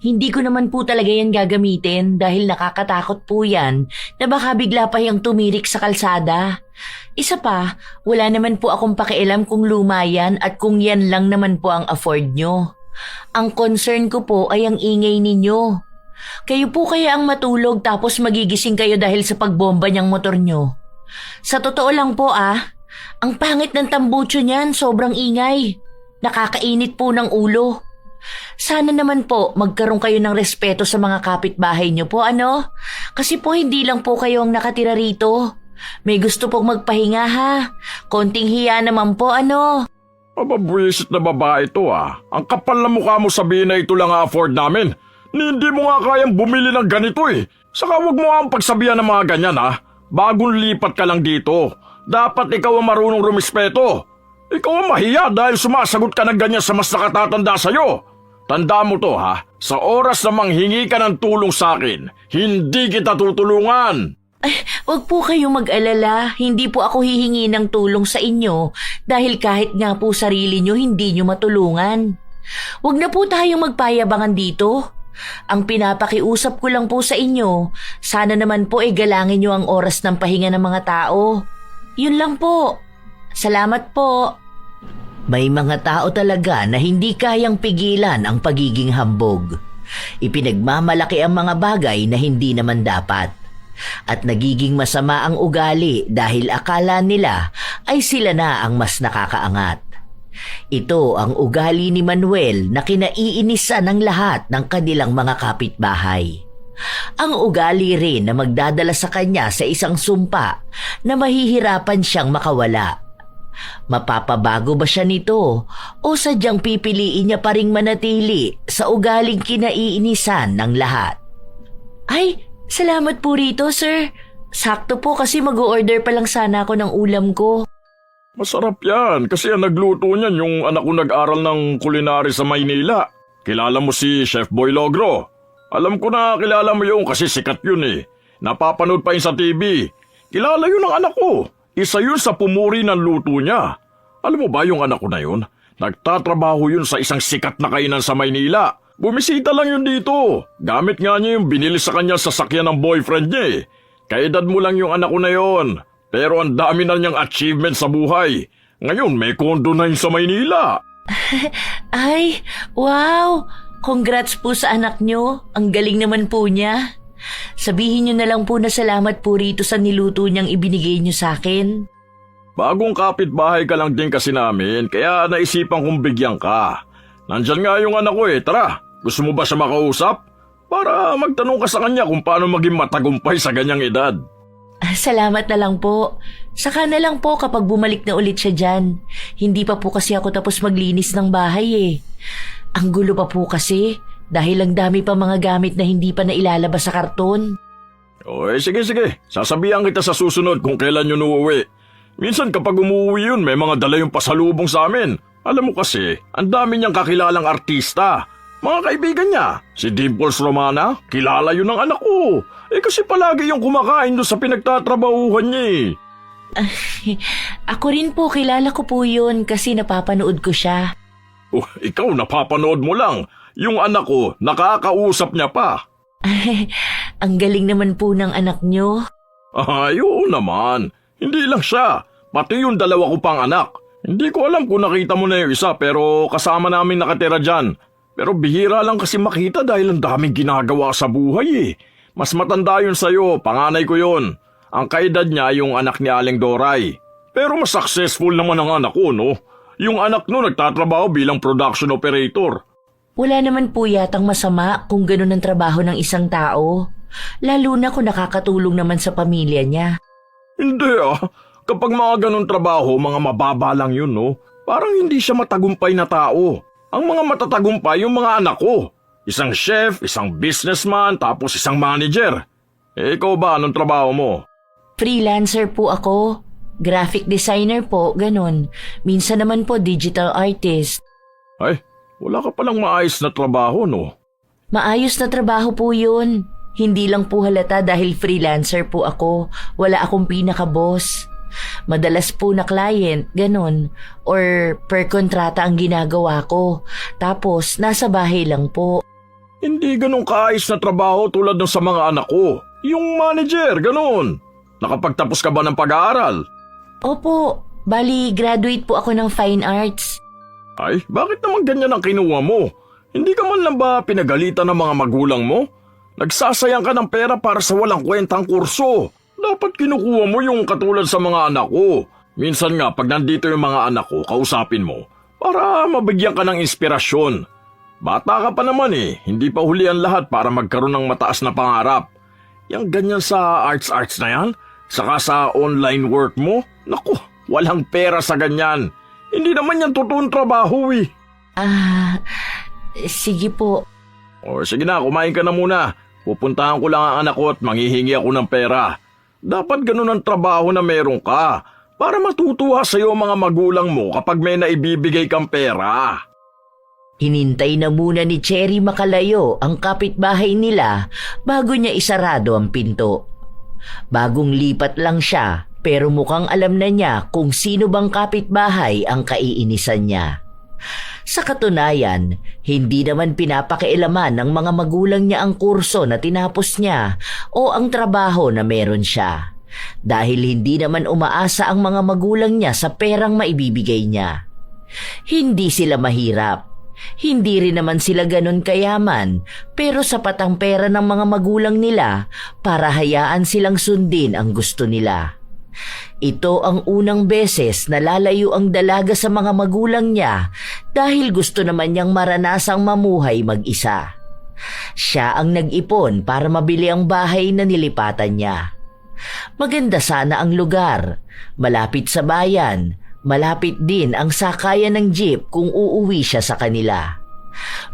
Hindi ko naman po talaga yan gagamitin dahil nakakatakot po yan na baka bigla pa yung tumirik sa kalsada. Isa pa, wala naman po akong pakialam kung luma yan at kung yan lang naman po ang afford nyo. Ang concern ko po ay ang ingay ninyo. Kayo po kaya ang matulog tapos magigising kayo dahil sa pagbomba niyang motor nyo. Sa totoo lang po ang pangit ng tambucho niyan, sobrang ingay. Nakakainit po ng ulo. Sana naman po magkaroon kayo ng respeto sa mga kapitbahay niyo po, ano? Kasi po hindi lang po kayo ang nakatira rito. May gusto pong magpahinga ha. Konting hiya naman po, ano? Mababwisit na babae ito Ang kapal na mukha mo sabihin na ito lang afford namin. Hindi mo nga kayang bumili ng ganito Saka wag mo ang pagsabihan ng mga ganyan Bagong lipat ka lang dito. Dapat ikaw ang marunong rumispeto. Ikaw ang mahiya dahil sumasagot ka ng ganyan sa mas nakatatanda sa'yo. Tanda mo to sa oras na manghingi ka ng tulong sa akin, hindi kita tutulungan. Ay, wag po kayong mag-alala. Hindi po ako hihingi ng tulong sa inyo dahil kahit nga po sarili nyo hindi nyo matulungan. Wag na po tayong magpayabangan dito. Ang pinapakiusap ko lang po sa inyo, sana naman po galangin nyo ang oras ng pahinga ng mga tao. Yun lang po. Salamat po. May mga tao talaga na hindi kayang pigilan ang pagiging hambog. Ipinagmamalaki ang mga bagay na hindi naman dapat. At nagiging masama ang ugali dahil akala nila ay sila na ang mas nakakaangat. Ito ang ugali ni Manuel na kinaiinisan ng lahat ng kanilang mga kapitbahay. Ang ugali rin na magdadala sa kanya sa isang sumpa na mahihirapan siyang makawala. Mapapabago ba siya nito o sadyang pipiliin niya pa ring manatili sa ugaling kinaiinisan ng lahat? Ay, salamat po rito, sir. Sakto po kasi mag-o-order pa lang sana ako ng ulam ko. Masarap yan kasi ang nagluto niyan yung anak ko nag-aral ng culinary sa Maynila. Kilala mo si Chef Boy Logro? Alam ko na kilala mo yun kasi sikat yun Napapanood pa yun sa TV. Kilala yun ng anak ko. Isa yun sa pumuri ng luto niya. Alam mo ba yung anak ko na yun? Nagtatrabaho yun sa isang sikat na kainan sa Maynila. Bumisita lang yun dito. Gamit nga niya yung binili sa kanya sasakyan ng boyfriend niya Kaedad mo lang yung anak ko na yun. Pero ang dami na niyang achievement sa buhay. Ngayon may kondo na yun sa Maynila. Ay, wow! Congrats po sa anak nyo. Ang galing naman po niya. Sabihin nyo na lang po na salamat po rito sa niluto niyang ibinigay nyo sa akin. Bagong kapitbahay ka lang din kasi namin, kaya naisipan kong bigyan ka. Nandyan nga yung anak ko tara, gusto mo ba siya makausap? Para magtanong ka sa kanya kung paano maging matagumpay sa ganyang edad. Salamat na lang po. Saka na lang po kapag bumalik na ulit siya dyan. Hindi pa po kasi ako tapos maglinis ng bahay Ang gulo pa po kasi. Dahil ang dami pa mga gamit na hindi pa nailalabas sa karton. Sige. Sasabihan kita sa susunod kung kailan yun uuwi. Minsan kapag umuwi yun, may mga dala yung pasalubong sa amin. Alam mo kasi, ang dami niyang kakilalang artista. Mga kaibigan niya, si Dimples Romana, kilala yun ng anak ko. Kasi palagi yung kumakain doon sa pinagtatrabahuhan niya Ako rin po, kilala ko po yun kasi napapanood ko siya. Ikaw napapanood mo lang. Yung anak ko, nakakausap niya pa. Ang galing naman po ng anak nyo. Oo naman. Hindi lang siya. Pati yung dalawa ko pang anak. Hindi ko alam kung nakita mo na yung isa pero kasama namin nakatira dyan. Pero bihira lang kasi makita dahil ang daming ginagawa sa buhay Mas matanda yun sa'yo, panganay ko yun. Ang kaedad niya yung anak ni Aling Doray. Pero mas successful naman ang anak ko, no? Yung anak no nagtatrabaho bilang production operator. Wala naman po yatang masama kung ganun ang trabaho ng isang tao. Lalo na kung nakakatulong naman sa pamilya niya. Hindi Kapag mga ganun trabaho, mga mababa lang yun, no? Parang hindi siya matagumpay na tao. Ang mga matatagumpay yung mga anak ko. Isang chef, isang businessman, tapos isang manager. Ikaw ba, anong trabaho mo? Freelancer po ako. Graphic designer po, ganun. Minsan naman po digital artist. Ay, wala ka palang maayos na trabaho, no? Maayos na trabaho po yun. Hindi lang po halata dahil freelancer po ako. Wala akong pinaka-boss. Madalas po na client, ganun. Or per kontrata ang ginagawa ko. Tapos, nasa bahay lang po. Hindi ganun kaayos na trabaho tulad ng sa mga anak ko. Yung manager, ganun. Nakapagtapos ka ba ng pag-aaral? Opo, bali graduate po ako ng Fine Arts. Ay, bakit naman ganyan ang kinuha mo? Hindi ka man lang ba pinagalitan ng mga magulang mo? Nagsasayang ka ng pera para sa walang kwentang kurso. Dapat kinukuha mo yung katulad sa mga anak ko. Minsan nga, pag nandito yung mga anak ko, kausapin mo para mabigyan ka ng inspirasyon. Bata ka pa naman hindi pa huli ang lahat para magkaroon ng mataas na pangarap. Yang ganyan sa arts na yan, saka sa online work mo, naku, walang pera sa ganyan. Hindi naman yan totoong trabaho Sige po. O sige na, kumain ka na muna. Pupuntahan ko lang ang anak ko at manghihingi ako ng pera. Dapat ganun ang trabaho na meron ka para matutuwa sa'yo ang mga magulang mo kapag may naibibigay kang pera. Hinintay na muna ni Cherry makalayo ang kapitbahay nila bago niya isarado ang pinto. Bagong lipat lang siya pero mukhang alam na niya kung sino bang kapitbahay ang kaiinisan niya. Sa katunayan, hindi naman pinapakialaman ng mga magulang niya ang kurso na tinapos niya o ang trabaho na meron siya. Dahil hindi naman umaasa ang mga magulang niya sa perang maibibigay niya. Hindi sila mahirap. Hindi rin naman sila ganon kayaman pero sapat ang pera ng mga magulang nila para hayaan silang sundin ang gusto nila. Ito ang unang beses na lalayo ang dalaga sa mga magulang niya dahil gusto naman niyang maranasang mamuhay mag-isa. Siya ang nag-ipon para mabili ang bahay na nilipatan niya. Maganda sana ang lugar, malapit sa bayan, malapit din ang sakayan ng jeep kung uuwi siya sa kanila.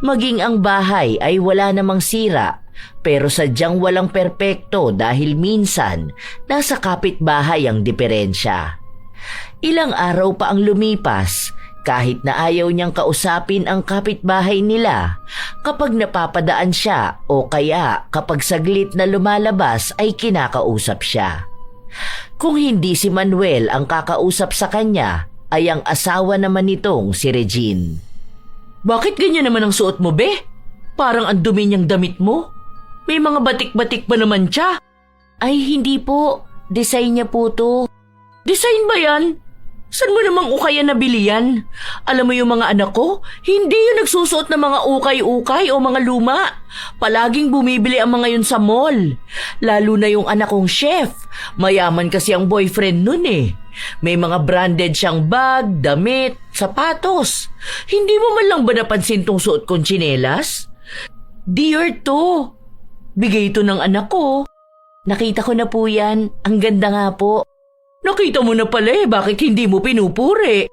Maging ang bahay ay wala namang sira, pero sadyang walang perpekto dahil minsan nasa kapitbahay ang diferensya. Ilang araw pa ang lumipas kahit na ayaw niyang kausapin ang kapitbahay nila kapag napapadaan siya o kaya kapag saglit na lumalabas ay kinakausap siya. Kung hindi si Manuel ang kakausap sa kanya, ay ang asawa naman nitong si Regine. Bakit ganyan naman ang suot mo, be? Parang ang dumi niyang damit mo. May mga batik-batik ba naman siya? Ay, hindi po. Design niya po to. Design ba yan? Saan mo namang ukay nabili yan? Alam mo yung mga anak ko, hindi yung nagsusuot ng mga ukay-ukay o mga luma. Palaging bumibili ang mga yun sa mall. Lalo na yung anak kong chef. Mayaman kasi ang boyfriend nun May mga branded siyang bag, damit, sapatos. Hindi mo man lang ba napansin tong suot kong tsinelas? Dear to. Bigay ito ng anak ko. Nakita ko na po yan. Ang ganda nga po. Nakita mo na pala bakit hindi mo pinupuri?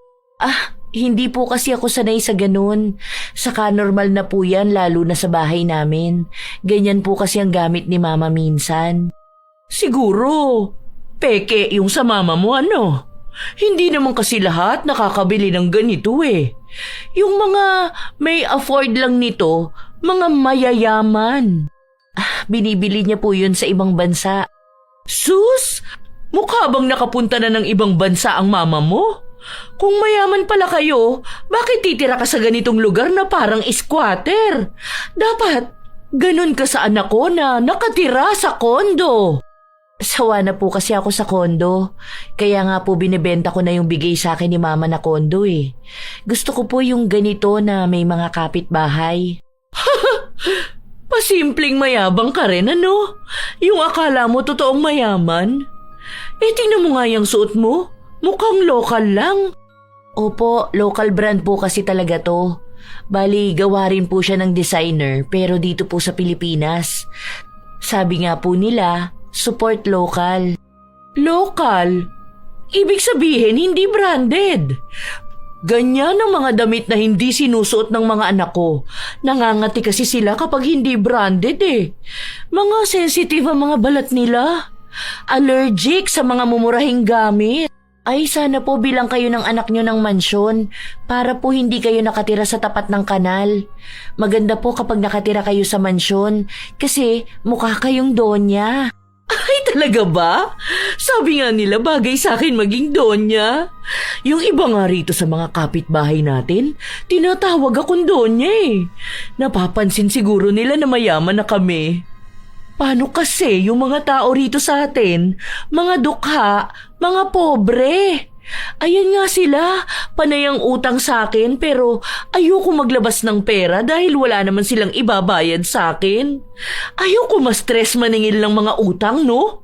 Hindi po kasi ako sanay sa ganun. Saka normal na po yan lalo na sa bahay namin. Ganyan po kasi ang gamit ni mama minsan. Siguro, peke yung sa mama mo Hindi naman kasi lahat nakakabili ng ganito Yung mga may afford lang nito, mga mayayaman. Binibili niya po yun sa ibang bansa. Sus! Mukha bang nakapunta na ng ibang bansa ang mama mo? Kung mayaman pala kayo, bakit titira ka sa ganitong lugar na parang squatter? Dapat, ganun ka sa anak ko na nakatira sa kondo. Sawa na po kasi ako sa kondo. Kaya nga po binibenta ko na yung bigay sa akin ni mama na kondo Gusto ko po yung ganito na may mga kapitbahay. Pasimpleng mayabang ka rin, Yung akala mo totoong mayaman? Tingnan mo nga yung suot mo. Mukhang local lang. Opo, local brand po kasi talaga to. Bali, gawa rin po siya ng designer pero dito po sa Pilipinas. Sabi nga po nila, support local. Local? Ibig sabihin hindi branded. Ganyan ang mga damit na hindi sinusuot ng mga anak ko. Nangangati kasi sila kapag hindi branded Mga sensitive ang mga balat nila. Allergic sa mga mumurahing gamit. Ay, sana po bilang kayo ng anak nyo ng mansyon para po hindi kayo nakatira sa tapat ng kanal. Maganda po kapag nakatira kayo sa mansyon kasi mukha kayong donya. Ay, Talaga ba? Sabi nga nila bagay sa akin maging donya. Yung iba nga rito sa mga kapitbahay natin, tinatawag akong donya eh. Napapansin siguro nila na mayaman na kami. Paano kasi yung mga tao rito sa atin, mga dukha, mga pobre? Ayan nga sila, panay ang utang sa akin pero ayoko maglabas ng pera dahil wala naman silang ibabayad sa akin. Ayoko ma-stress maningil ng mga utang, no?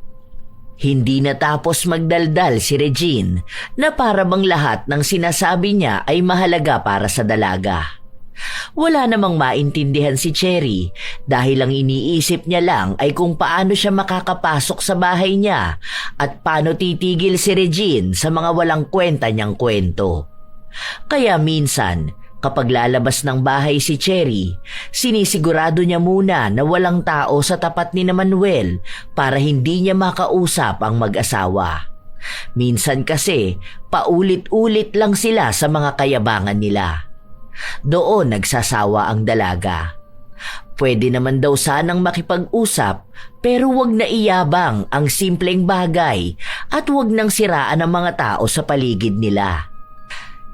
Hindi natapos magdaldal si Regine na para bang lahat ng sinasabi niya ay mahalaga para sa dalaga. Wala namang maintindihan si Cherry dahil ang iniisip niya lang ay kung paano siya makakapasok sa bahay niya at paano titigil si Regine sa mga walang kwenta niyang kwento. Kaya minsan, kapag lalabas ng bahay si Cherry, sinisigurado niya muna na walang tao sa tapat ni Manuel para hindi niya makausap ang mag-asawa. Minsan kasi, paulit-ulit lang sila sa mga kayabangan nila. Doon nagsasawa ang dalaga. Pwede naman daw sanang makipag-usap pero wag na iyabang ang simpleng bagay at wag nang siraan ang mga tao sa paligid nila.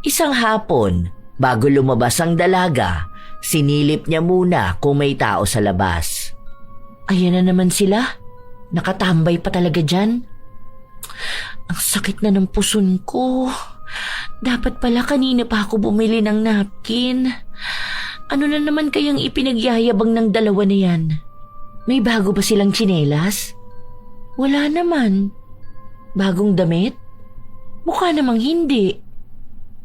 Isang hapon, bago lumabas ang dalaga, sinilip niya muna kung may tao sa labas. Ayan na naman sila. Nakatambay pa talaga dyan. Ang sakit na ng puson ko. Dapat pala kanina pa ako bumili ng napkin. Ano na naman kayang ipinagyayabang ng dalawa na yan? May bago ba silang tsinelas? Wala naman. Bagong damit? Mukha namang hindi.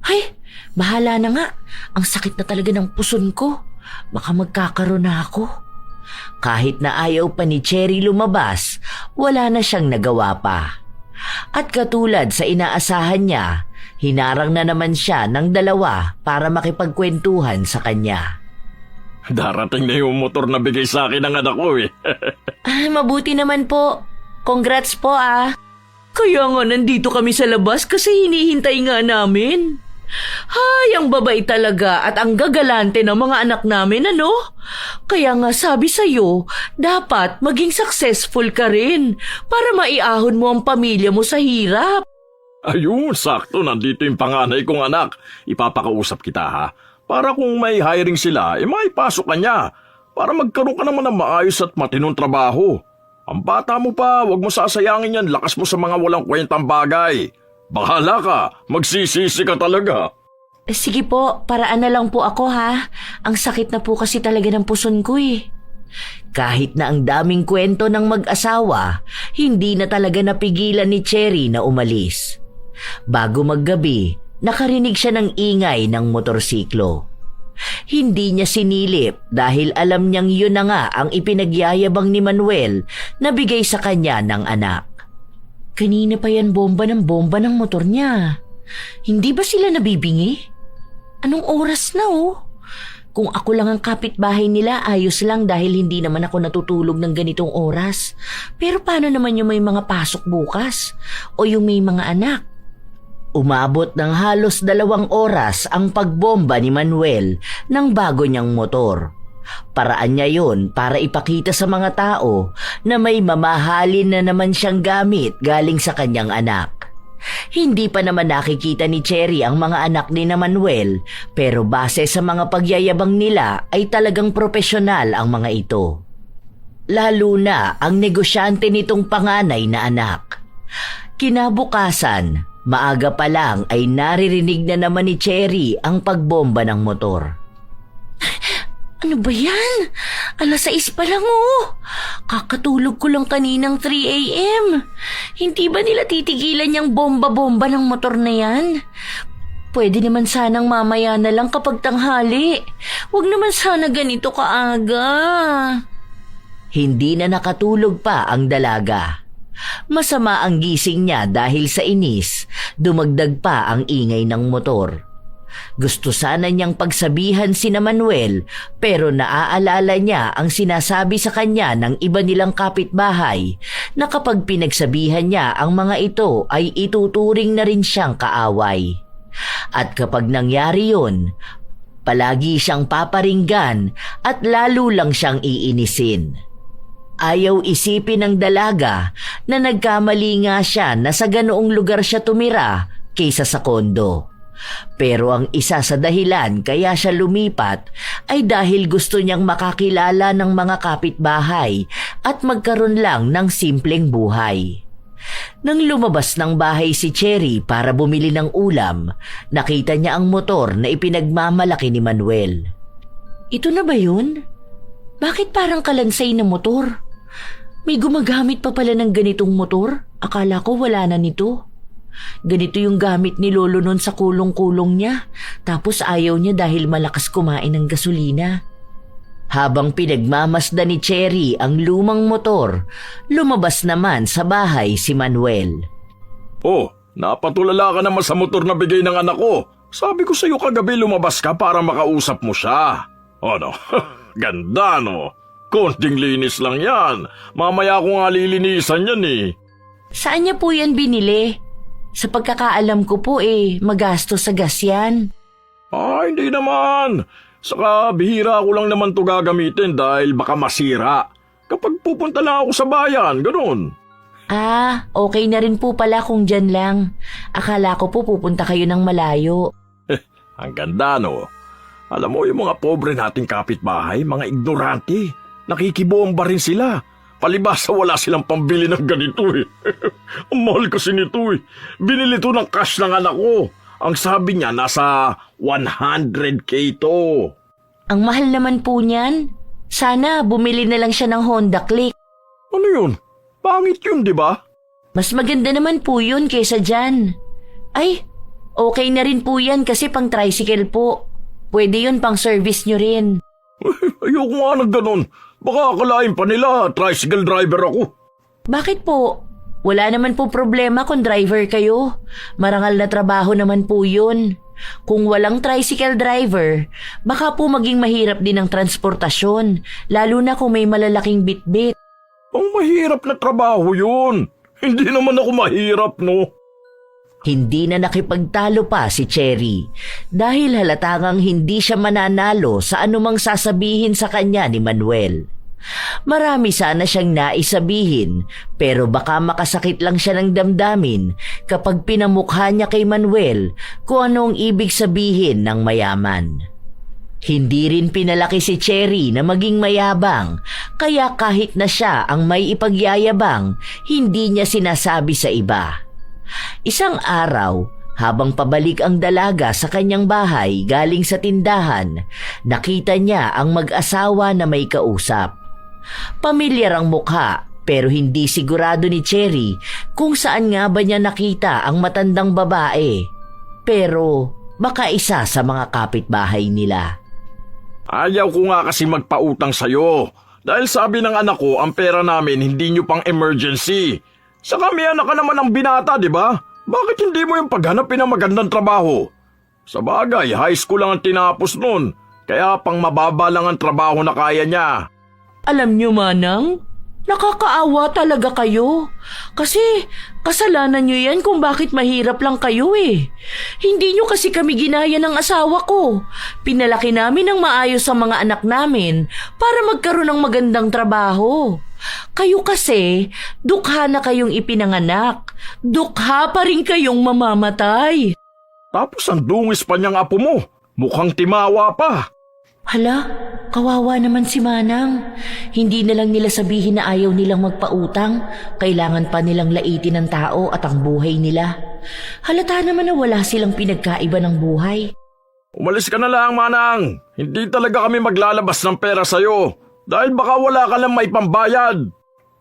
Ay, bahala na nga. Ang sakit na talaga ng puson ko. Baka magkakaroon na ako. Kahit na ayaw pa ni Cherry lumabas, wala na siyang nagawa pa. At katulad sa inaasahan niya, hinarang na naman siya ng dalawa para makipagkwentuhan sa kanya. Darating na yung motor na bigay sa akin ng anak ko eh. Mabuti naman po. Congrats po ah. Kaya nga nandito kami sa labas kasi hinihintay nga namin. Hay, ang babay talaga at ang gagalante ng mga anak namin, ano? Kaya nga sabi sa'yo, dapat maging successful ka rin para maiahon mo ang pamilya mo sa hirap. Ayun, sakto, nandito yung panganay kong anak. Ipapakausap kita ha. Para kung may hiring sila, maipasok ka niya. Para magkaroon ka naman ng maayos at matinong trabaho. Ang bata mo pa, wag mo sasayangin yan, lakas mo sa mga walang kwentang bagay. Bahala ka, magsisisi ka talaga. Sige po, paraan na lang po ako ha. Ang sakit na po kasi talaga ng puson ko eh. Kahit na ang daming kwento ng mag-asawa, hindi na talaga napigilan ni Cherry na umalis. Bago maggabi, nakarinig siya ng ingay ng motorsiklo. Hindi niya sinilip dahil alam niyang yun na nga ang ipinagyayabang ni Manuel na bigay sa kanya ng anak. Kanina pa yan bomba ng motor niya. Hindi ba sila nabibingi? Anong oras na oh? Kung ako lang ang kapitbahay nila, ayos lang dahil hindi naman ako natutulog ng ganitong oras. Pero paano naman yung may mga pasok bukas? O yung may mga anak? Umabot ng halos 2 oras ang pagbomba ni Manuel ng bago niyang motor. Paraan niya yun para ipakita sa mga tao na may mamahalin na naman siyang gamit galing sa kanyang anak. Hindi pa naman nakikita ni Cherry ang mga anak ni Manuel pero base sa mga pagyayabang nila ay talagang propesyonal ang mga ito. Lalo na ang negosyante nitong panganay na anak. Kinabukasan, maaga pa lang ay naririnig na naman ni Cherry ang pagbomba ng motor. Ano ba yan? 6:00 pa lang oh. Kakatulog ko lang kaninang 3 a.m. Hindi ba nila titigilan yung bomba-bomba ng motor na yan? Pwede naman sanang mamaya na lang kapag tanghali. Huwag naman sana ganito kaaga. Hindi na nakatulog pa ang dalaga. Masama ang gising niya dahil sa inis, dumagdag pa ang ingay ng motor. Gusto sana niyang pagsabihan si Manuel pero naaalala niya ang sinasabi sa kanya ng iba nilang kapitbahay na kapag pinagsabihan niya ang mga ito ay ituturing na rin siyang kaaway. At kapag nangyari yun, palagi siyang paparinggan at lalo lang siyang iinisin. Ayaw isipin ng dalaga na nagkamali nga siya na sa ganoong lugar siya tumira kaysa sa kondo. Pero ang isa sa dahilan kaya siya lumipat ay dahil gusto niyang makakilala ng mga kapitbahay at magkaroon lang ng simpleng buhay. Nang lumabas ng bahay si Cherry para bumili ng ulam, nakita niya ang motor na ipinagmamalaki ni Manuel. Ito na ba yun? Bakit parang kalansay na motor? May gumagamit pa pala ng ganitong motor? Akala ko wala na nito. Ganito yung gamit ni Lolo nun sa kulong-kulong niya. Tapos ayaw niya dahil malakas kumain ng gasolina. Habang pinagmamasdan ni Cherry ang lumang motor, lumabas naman sa bahay si Manuel. Oh, napatulala ka naman sa motor na bigay ng anak ko. Sabi ko sa'yo kagabi lumabas ka para makausap mo siya. Ano? Ganda no? Konting linis lang yan. Mamaya ko nga lilinisan yan eh. Saan niya po yan binili? Sa pagkakaalam ko po magastos sa gas yan. Hindi naman. Saka bihira ko lang naman to gagamitin dahil baka masira. Kapag pupunta lang ako sa bayan, ganun. Okay na rin po pala kung dyan lang. Akala ko po pupunta kayo ng malayo. Ang ganda no? Alam mo yung mga pobre nating kapitbahay, mga ignorante. Nakikibomba rin sila. Palibasa wala silang pambili ng ganito eh. Ang mahal kasi nito eh. Binili to ng cash ng anak ko. Ang sabi niya nasa 100K to. Ang mahal naman po niyan. Sana bumili na lang siya ng Honda Click. Ano yun? Pangit yun, di ba? Mas maganda naman po yun kaysa dyan. Ay, okay na rin po yan kasi pang tricycle po. Pwede yun pang service nyo rin. Ayoko nga ng ganun. Baka akalain pa nila, tricycle driver ako. Bakit po? Wala naman po problema kung driver kayo. Marangal na trabaho naman po yun. Kung walang tricycle driver, baka po maging mahirap din ang transportasyon, lalo na kung may malalaking bitbit. Ang mahirap na trabaho yun. Hindi naman ako mahirap, no? Hindi na nakipagtalo pa si Cherry dahil halatangang hindi siya mananalo sa anumang sasabihin sa kanya ni Manuel. Marami sana siyang naisabihin pero baka makasakit lang siya ng damdamin kapag pinamukha niya kay Manuel kung anong ibig sabihin ng mayaman. Hindi rin pinalaki si Cherry na maging mayabang kaya kahit na siya ang may ipagyayabang, hindi niya sinasabi sa iba. Isang araw, habang pabalik ang dalaga sa kanyang bahay galing sa tindahan, nakita niya ang mag-asawa na may kausap. Pamilyar ang mukha pero hindi sigurado ni Cherry kung saan nga ba niya nakita ang matandang babae. Pero baka isa sa mga kapitbahay nila. Ayaw ko nga kasi magpautang sa'yo. Dahil sabi ng anak ko, ang pera namin hindi nyo pang emergency. Saka may anak ka naman ng binata, di ba? Bakit hindi mo yung paghanapin ng magandang trabaho? Sa bagay, high school lang ang tinapos nun. Kaya pang mababa lang ang trabaho na kaya niya. Alam niyo, Manang, nakakaawa talaga kayo. Kasi kasalanan niyo yan kung bakit mahirap lang kayo eh. Hindi niyo kasi kami ginaya ng asawa ko. Pinalaki namin ng maayos sa mga anak namin para magkaroon ng magandang trabaho. Kayo kasi, dukha na kayong ipinanganak. Dukha pa rin kayong mamamatay. Tapos ang dungis pa niyang apo mo. Mukhang timawa pa. Hala, kawawa naman si Manang. Hindi na lang nila sabihin na ayaw nilang magpautang. Kailangan pa nilang laitin ng tao at ang buhay nila. Halata naman na wala silang pinagkaiba ng buhay. Umalis ka na lang, Manang. Hindi talaga kami maglalabas ng pera sa'yo. Dahil baka wala ka lang may pambayad.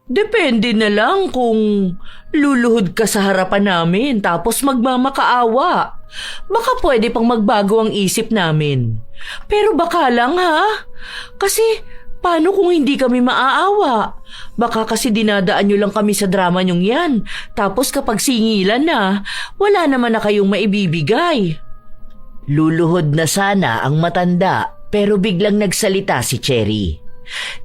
Depende na lang kung luluhod ka sa harapan namin tapos magmamakaawa. Baka pwede pang magbago ang isip namin. Pero baka lang ha? Kasi paano kung hindi kami maaawa? Baka kasi dinadaan nyo lang kami sa drama nyong yan. Tapos kapag singilan na, wala naman na kayong maibibigay. Luluhod na sana ang matanda pero biglang nagsalita si Cherry.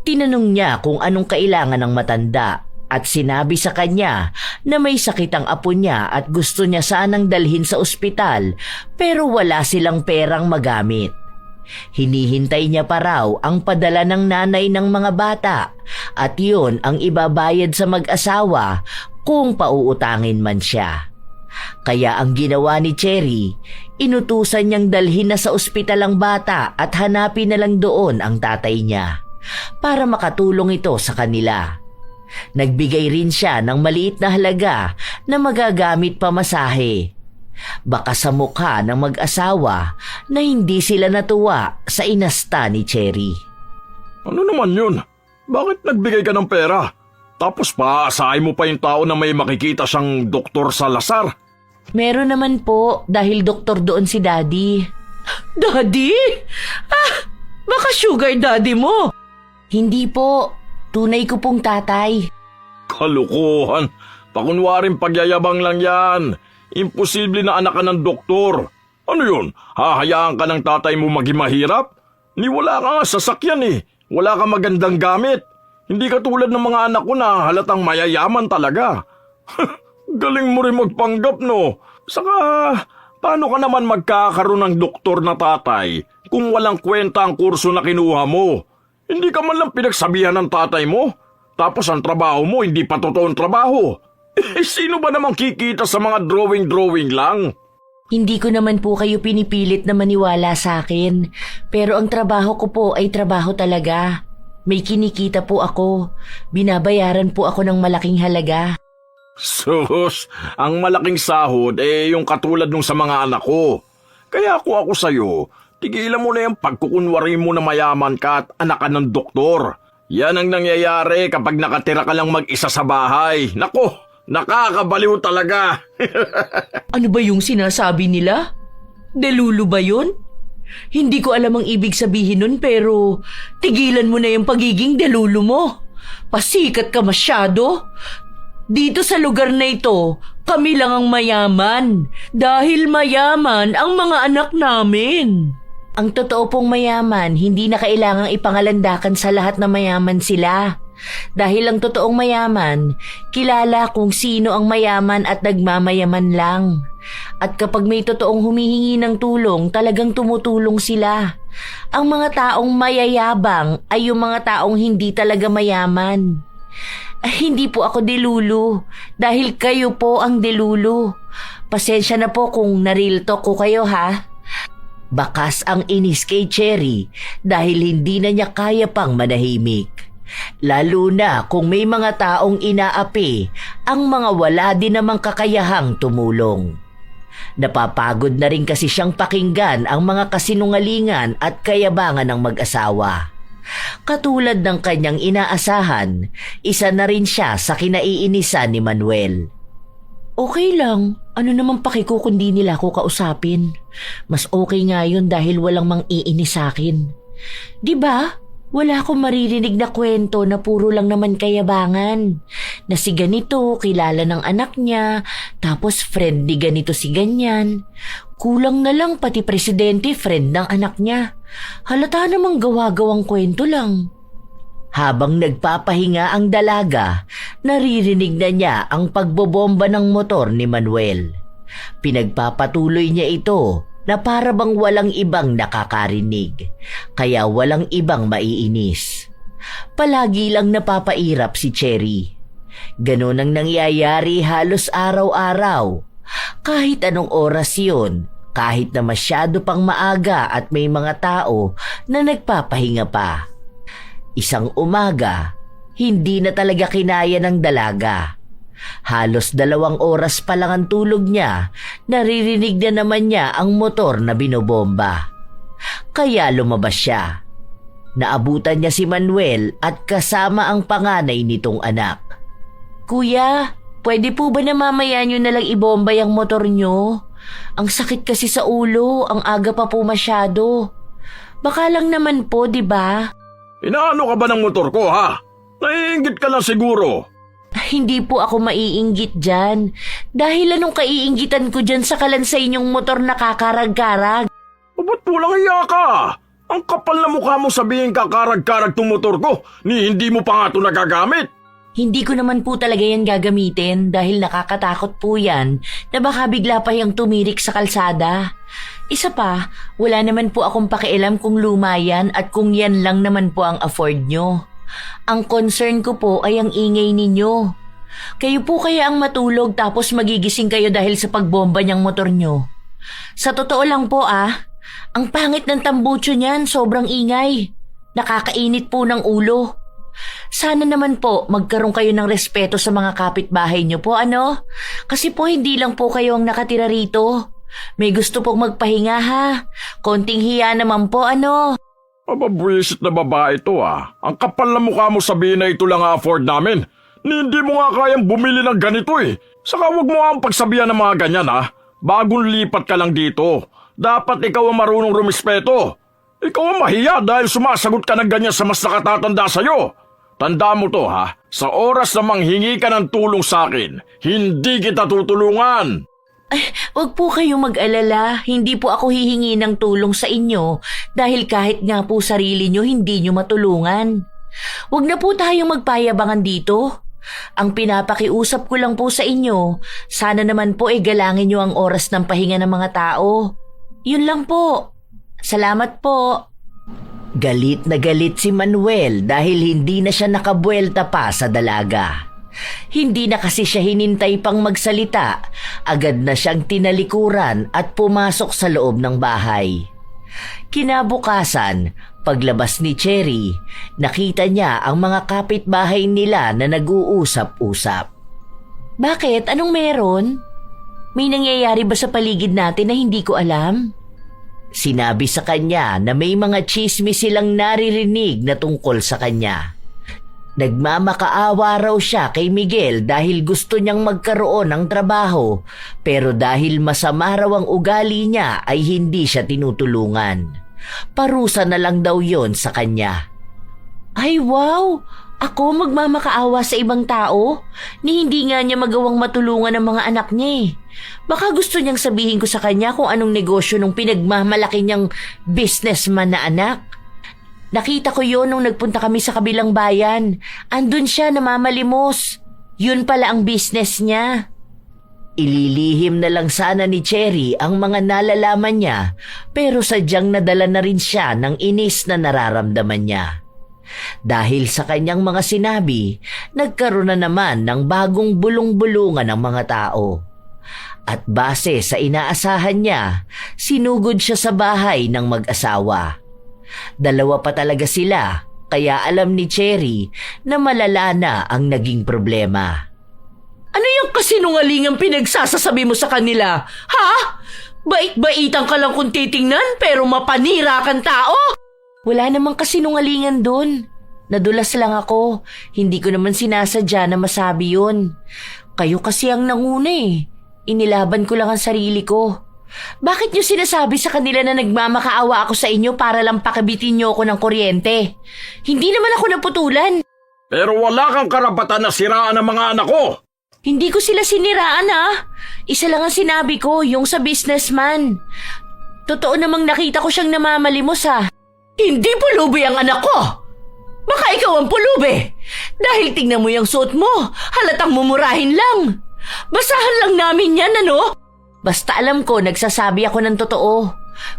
Tinanong niya kung anong kailangan ng matanda at sinabi sa kanya na may sakit ang apo niya at gusto niya sanang dalhin sa ospital pero wala silang perang magamit. Hinihintay niya pa raw ang padala ng nanay ng mga bata At yun ang ibabayad sa mag-asawa kung pauutangin man siya. Kaya ang ginawa ni Cherry, inutusan niyang dalhin na sa ospital ang bata at hanapin na lang doon ang tatay niya para makatulong ito sa kanila. Nagbigay rin siya ng maliit na halaga na magagamit pamasahe. Baka sa mukha ng mag-asawa na hindi sila natuwa sa inasta ni Cherry. Ano naman yun? Bakit nagbigay ka ng pera? Tapos paaasahin mo pa yung tao na may makikita siyang doktor sa Lasar? Meron naman po dahil doktor doon si Daddy. Daddy? Baka sugar daddy mo. Hindi po. Tunay ko pong tatay. Kalukuhan. Pakunwaring pagyayabang lang yan. Imposible na anak ka ng doktor. Ano yun? Hahayaan ka ng tatay mo maging mahirap? Ni wala ka nga sasakyan eh. Wala ka magandang gamit. Hindi ka tulad ng mga anak ko na halatang mayayaman talaga. Galing mo rin magpanggap, no? Saka, paano ka naman magkakaroon ng doktor na tatay kung walang kwenta ang kurso na kinuha mo? Hindi ka man lang pinagsabihan ng tatay mo? Tapos ang trabaho mo hindi pa totoong trabaho. Sino ba namang kikita sa mga drawing-drawing lang? Hindi ko naman po kayo pinipilit na maniwala sa akin. Pero ang trabaho ko po ay trabaho talaga. May kinikita po ako. Binabayaran po ako ng malaking halaga. Sus, ang malaking sahod yung katulad nung sa mga anak ko. Kaya ako sa'yo, tigilan mo na yung pagkukunwari mo na mayaman ka at anak ka ng doktor. Yan ang nangyayari kapag nakatira ka lang mag-isa sa bahay. Nako, nakakabaliw talaga. Ano ba yung sinasabi nila? Delulu ba yun? Hindi ko alam ang ibig sabihin nun pero tigilan mo na yung pagiging delulu mo. Pasikat ka masyado. Dito sa lugar na ito, kami lang ang mayaman. Dahil mayaman ang mga anak namin. Ang totoo pong mayaman, hindi na kailangang ipangalandakan sa lahat na mayaman sila. Dahil ang totoong mayaman, kilala kung sino ang mayaman at nagmamayaman lang. At kapag may totoong humihingi ng tulong, talagang tumutulong sila. Ang mga taong mayayabang ay yung mga taong hindi talaga mayaman. Hindi po ako delulu, dahil kayo po ang delulu. Pasensya na po kung na-real talk ko kayo ha. Bakas ang inis kay Cherry dahil hindi na niya kaya pang manahimik. Lalo na kung may mga taong inaapi ang mga wala din namang kakayahang tumulong. Napapagod na rin kasi siyang pakinggan ang mga kasinungalingan at kayabangan ng mag-asawa. Katulad ng kanyang inaasahan, isa na rin siya sa kinaiinisan ni Manuel. Okay lang, ano namang pakiko kundi nila ako kausapin. Mas okay nga yun dahil walang mang-iinis sa akin. Diba? Wala akong maririnig na kwento na puro lang naman kayabangan. Na si ganito, kilala ng anak niya, tapos friend ni ganito si ganyan. Kulang na lang pati presidente friend ng anak niya. Halata namang gawa-gawang kwento lang. Habang nagpapahinga ang dalaga, naririnig na niya ang pagbobomba ng motor ni Manuel. Pinagpapatuloy niya ito na para bang walang ibang nakakarinig, kaya walang ibang maiinis. Palagi lang napapairap si Cherry. Ganon ang nangyayari halos araw-araw. Kahit anong oras yun, kahit na masyado pang maaga at may mga tao na nagpapahinga pa. Isang umaga, hindi na talaga kinaya ng dalaga. Halos 2 oras pa lang ang tulog niya, naririnig na naman niya ang motor na binobomba. Kaya lumabas siya. Naabutan niya si Manuel at kasama ang panganay nitong anak. Kuya, pwede po ba na mamaya niyo na lang ibomba yung motor niyo? Ang sakit kasi sa ulo, ang aga pa po masyado. Baka lang naman po, di ba? Inaano ka ba ng motor ko, ha? Naiinggit ka lang siguro. Hindi po ako maiinggit dyan. Dahil anong kaiinggitan ko dyan sa kalansay inyong motor na kakarag-karag? Ba't pulang iya ka? Ang kapal na mukha mo sabihin kakarag-karag tong motor ko, ni hindi mo pa nga ito nagagamit. Hindi ko naman po talaga yan gagamitin dahil nakakatakot po yan na baka bigla pa yung tumirik sa kalsada. Isa pa, wala naman po akong pakialam kung luma yan at kung yan lang naman po ang afford nyo. Ang concern ko po ay ang ingay ninyo. Kayo po kaya ang matulog tapos magigising kayo dahil sa pagbomba niyang motor nyo. Sa totoo lang po ang pangit ng tambucho niyan, sobrang ingay. Nakakainit po ng ulo. Sana naman po magkaroon kayo ng respeto sa mga kapitbahay niyo po, ano? Kasi po hindi lang po kayo ang nakatira rito. May gusto pong magpahinga ha. Konting hiya naman po, ano? Mababwisit na babae to Ang kapal na mukha mo sabihin na ito lang afford namin. Hindi mo nga kayang bumili ng ganito Saka wag mo ang pagsabihan ng mga ganyan Bagong lipat ka lang dito. Dapat ikaw ang marunong rumispeto. Ikaw ang mahiya dahil sumasagot ka ng ganyan sa mas nakatatanda sa'yo. Tanda mo to sa oras na manghingi ka ng tulong sa akin, hindi kita tutulungan. Huwag po kayong mag-alala, hindi po ako hihingi ng tulong sa inyo dahil kahit nga po sarili nyo hindi nyo matulungan. Huwag na po tayong magpayabangan dito. Ang pinapakiusap ko lang po sa inyo, sana naman po galangin nyo ang oras ng pahinga ng mga tao. Yun lang po. Salamat po. Galit na galit si Manuel dahil hindi na siya nakabuelta pa sa dalaga. Hindi na kasi siya hinintay pang magsalita, agad na siyang tinalikuran at pumasok sa loob ng bahay. Kinabukasan, paglabas ni Cherry, nakita niya ang mga kapitbahay nila na nag-uusap-usap. Bakit? Anong meron? May nangyayari ba sa paligid natin na hindi ko alam? Sinabi sa kanya na may mga tsismis silang naririnig na tungkol sa kanya. Nagmamakaawa raw siya kay Miguel dahil gusto niyang magkaroon ng trabaho, pero dahil masama raw ang ugali niya ay hindi siya tinutulungan. Parusa na lang daw yon sa kanya. Ay wow! Ako magmamakaawa sa ibang tao? Ni hindi nga niya magawang matulungan ang mga anak niya Baka gusto niyang sabihin ko sa kanya kung anong negosyo nung pinagmamalaki niyang businessman na anak. Nakita ko yon nung nagpunta kami sa kabilang bayan. Andun siya namamalimos. Yun pala ang business niya. Ililihim na lang sana ni Cherry ang mga nalalaman niya, pero sadyang nadala na rin siya ng inis na nararamdaman niya. Dahil sa kanyang mga sinabi, nagkaroon na naman ng bagong bulong-bulungan ng mga tao. At base sa inaasahan niya, sinugod siya sa bahay ng mag-asawa. Dalawa pa talaga sila, kaya alam ni Cherry na malala na ang naging problema. Ano yung kasinungalingang pinagsasasabi mo sa kanila? Ha? Bait-baitan ka lang kung titingnan pero mapanira kang tao? Wala namang kasinungalingan doon. Nadulas lang ako. Hindi ko naman sinasadya na masabi yun. Kayo kasi ang nanguna Inilaban ko lang ang sarili ko. Bakit niyo sinasabi sa kanila na nagmamakaawa ako sa inyo para lang pakabitin niyo ako ng kuryente? Hindi naman ako naputulan. Pero wala kang karapatan na siraan ang mga anak ko. Hindi ko sila siniraan Isa lang ang sinabi ko, yung sa businessman. Totoo namang nakita ko siyang namamalimos Hindi pulubi ang anak ko! Baka ikaw ang pulubi! Dahil tingnan mo yung suot mo, halatang mumurahin lang. Basahan lang namin yan, ano? Basta alam ko, nagsasabi ako ng totoo.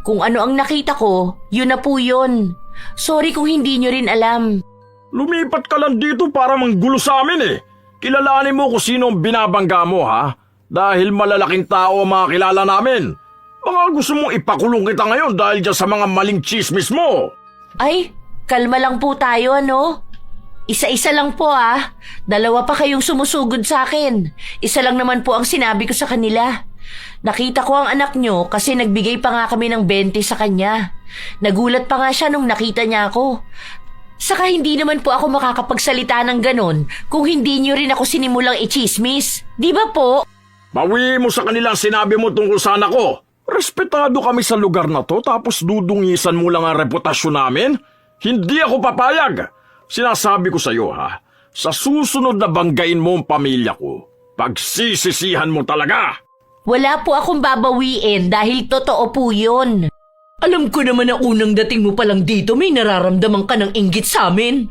Kung ano ang nakita ko, yun na po yun. Sorry kung hindi nyo rin alam. Lumipat ka lang dito para manggulo sa amin Kilalanin mo kung sino ang binabangga mo Dahil malalaking tao ang mga kilala namin. Baka gusto mong ipakulong kita ngayon dahil dyan sa mga maling chismis mo. Ay, kalma lang po tayo, ano? Isa-isa lang po Dalawa pa kayong sumusugod sa akin. Isa lang naman po ang sinabi ko sa kanila. Nakita ko ang anak nyo kasi nagbigay pa nga kami ng 20 sa kanya. Nagulat pa nga siya nung nakita niya ako. Saka hindi naman po ako makakapagsalita ng ganon kung hindi nyo rin ako sinimulang i-chismis. Di ba po? Bawi mo sa kanilang sinabi mo tungkol sa anak ko. Respetado kami sa lugar na to tapos dudungisan mo lang ang reputasyon namin? Hindi ako papayag. Sinasabi ko sa iyo sa susunod na banggain mo ang pamilya ko, pagsisisihan mo talaga. Wala po akong babawiin dahil totoo po yun. Alam ko naman na unang dating mo palang dito may nararamdaman ka ng inggit sa amin.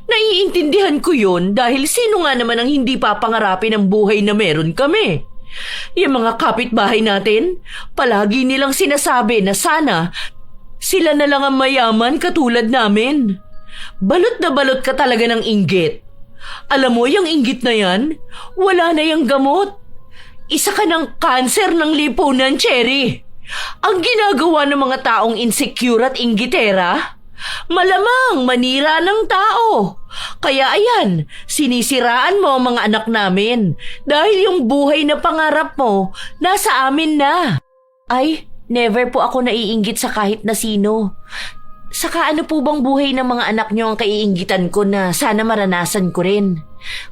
Naiintindihan ko yun dahil sino nga naman ang hindi papangarapin ang buhay na meron kami. Yung mga kapitbahay natin, palagi nilang sinasabi na sana sila na lang ang mayaman katulad namin. balot na balot ka talaga ng inggit. Alam mo, yung inggit na yan, wala na yung gamot. Isa ka ng kanser ng lipunan, Cherry. Ang ginagawa ng mga taong insecure at inggitera, malamang manira ng tao. Kaya ayan, sinisiraan mo ang mga anak namin dahil yung buhay na pangarap mo nasa amin na. Ay, never po ako naiinggit sa kahit na sino. Saka ano po bang buhay ng mga anak niyo ang kaiinggitan ko na sana maranasan ko rin?